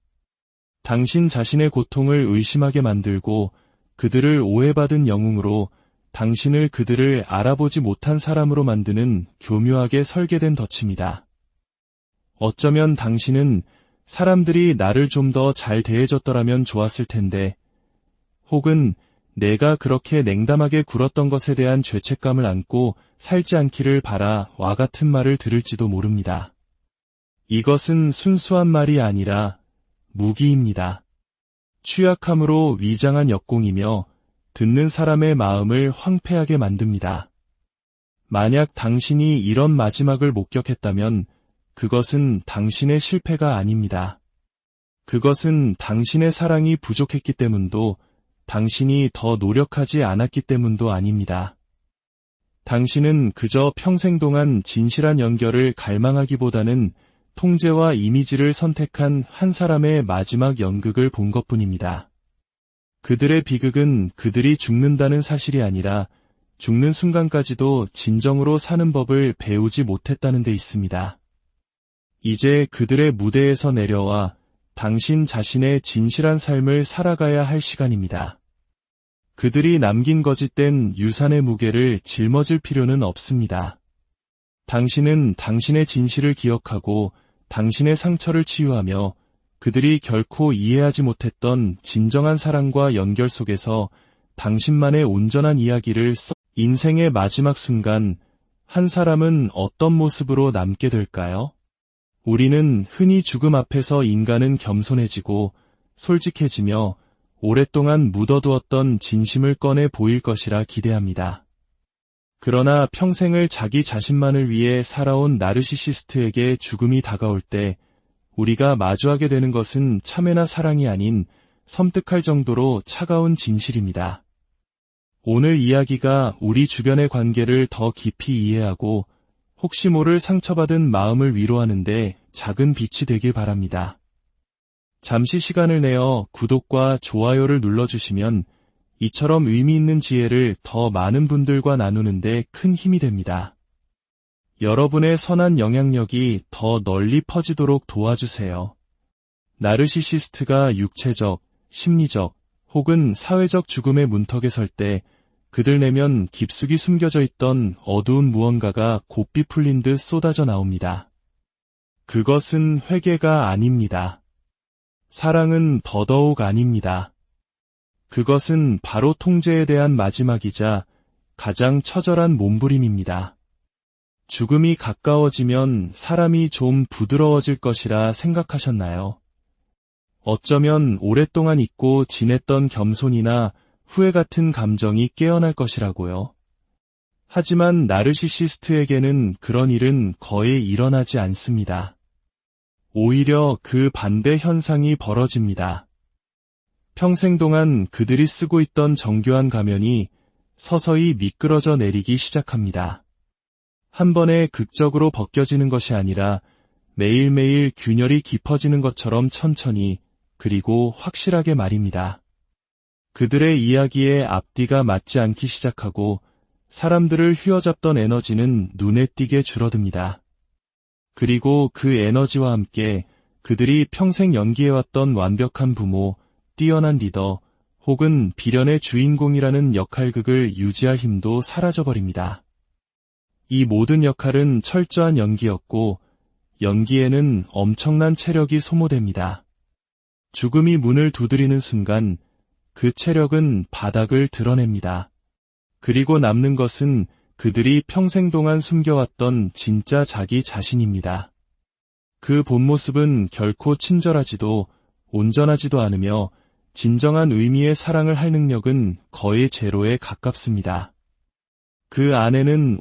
당신 자신의 고통을 의심하게 만들고 그들을 오해받은 영웅으로 당신을 그들을 알아보지 못한 사람으로 만드는 교묘하게 설계된 덫입니다. 어쩌면 당신은 사람들이 나를 좀 더 잘 대해줬더라면 좋았을 텐데, 혹은 내가 그렇게 냉담하게 굴었던 것에 대한 죄책감을 안고 살지 않기를 바라 와 같은 말을 들을지도 모릅니다. 이것은 순수한 말이 아니라 무기입니다. 취약함으로 위장한 역공이며 듣는 사람의 마음을 황폐하게 만듭니다. 만약 당신이 이런 마지막을 목격했다면 그것은 당신의 실패가 아닙니다. 그것은 당신의 사랑이 부족했기 때문도 당신이 더 노력하지 않았기 때문도 아닙니다. 당신은 그저 평생 동안 진실한 연결을 갈망하기보다는 통제와 이미지를 선택한 한 사람의 마지막 연극을 본 것뿐입니다. 그들의 비극은 그들이 죽는다는 사실이 아니라 죽는 순간까지도 진정으로 사는 법을 배우지 못했다는 데 있습니다. 이제 그들의 무대에서 내려와 당신 자신의 진실한 삶을 살아가야 할 시간입니다. 그들이 남긴 거짓된 유산의 무게를 짊어질 필요는 없습니다. 당신은 당신의 진실을 기억하고 당신의 상처를 치유하며 그들이 결코 이해하지 못했던 진정한 사랑과 연결 속에서 당신만의 온전한 이야기를 인생의 마지막 순간 한 사람은 어떤 모습으로 남게 될까요? 우리는 흔히 죽음 앞에서 인간은 겸손해지고 솔직해지며 오랫동안 묻어두었던 진심을 꺼내 보일 것이라 기대합니다. 그러나 평생을 자기 자신만을 위해 살아온 나르시시스트에게 죽음이 다가올 때 우리가 마주하게 되는 것은 참회나 사랑이 아닌 섬뜩할 정도로 차가운 진실입니다. 오늘 이야기가 우리 주변의 관계를 더 깊이 이해하고 혹시 모를 상처받은 마음을 위로하는데 작은 빛이 되길 바랍니다. 잠시 시간을 내어 구독과 좋아요를 눌러주시면 이처럼 의미 있는 지혜를 더 많은 분들과 나누는데 큰 힘이 됩니다. 여러분의 선한 영향력이 더 널리 퍼지도록 도와주세요. 나르시시스트가 육체적, 심리적 혹은 사회적 죽음의 문턱에 설 때 그들 내면 깊숙이 숨겨져 있던 어두운 무언가가 곱비 풀린 듯 쏟아져 나옵니다. 그것은 회개가 아닙니다. 사랑은 더더욱 아닙니다. 그것은 바로 통제에 대한 마지막이자 가장 처절한 몸부림입니다. 죽음이 가까워지면 사람이 좀 부드러워질 것이라 생각하셨나요? 어쩌면 오랫동안 잊고 지냈던 겸손이나 후회 같은 감정이 깨어날 것이라고요. 하지만 나르시시스트에게는 그런 일은 거의 일어나지 않습니다. 오히려 그 반대 현상이 벌어집니다. 평생 동안 그들이 쓰고 있던 정교한 가면이 서서히 미끄러져 내리기 시작합니다. 한 번에 극적으로 벗겨지는 것이 아니라 매일매일 균열이 깊어지는 것처럼 천천히 그리고 확실하게 말입니다. 그들의 이야기에 앞뒤가 맞지 않기 시작하고 사람들을 휘어잡던 에너지는 눈에 띄게 줄어듭니다. 그리고 그 에너지와 함께 그들이 평생 연기해왔던 완벽한 부모, 뛰어난 리더 혹은 비련의 주인공이라는 역할극을 유지할 힘도 사라져버립니다. 이 모든 역할은 철저한 연기였고 연기에는 엄청난 체력이 소모됩니다. 죽음이 문을 두드리는 순간 그 체력은 바닥을 드러냅니다. 그리고 남는 것은 그들이 평생 동안 숨겨왔던 진짜 자기 자신입니다. 그 본 모습은 결코 친절하지도 온전하지도 않으며 진정한 의미의 사랑을 할 능력은 거의 제로에 가깝습니다. 그 안에는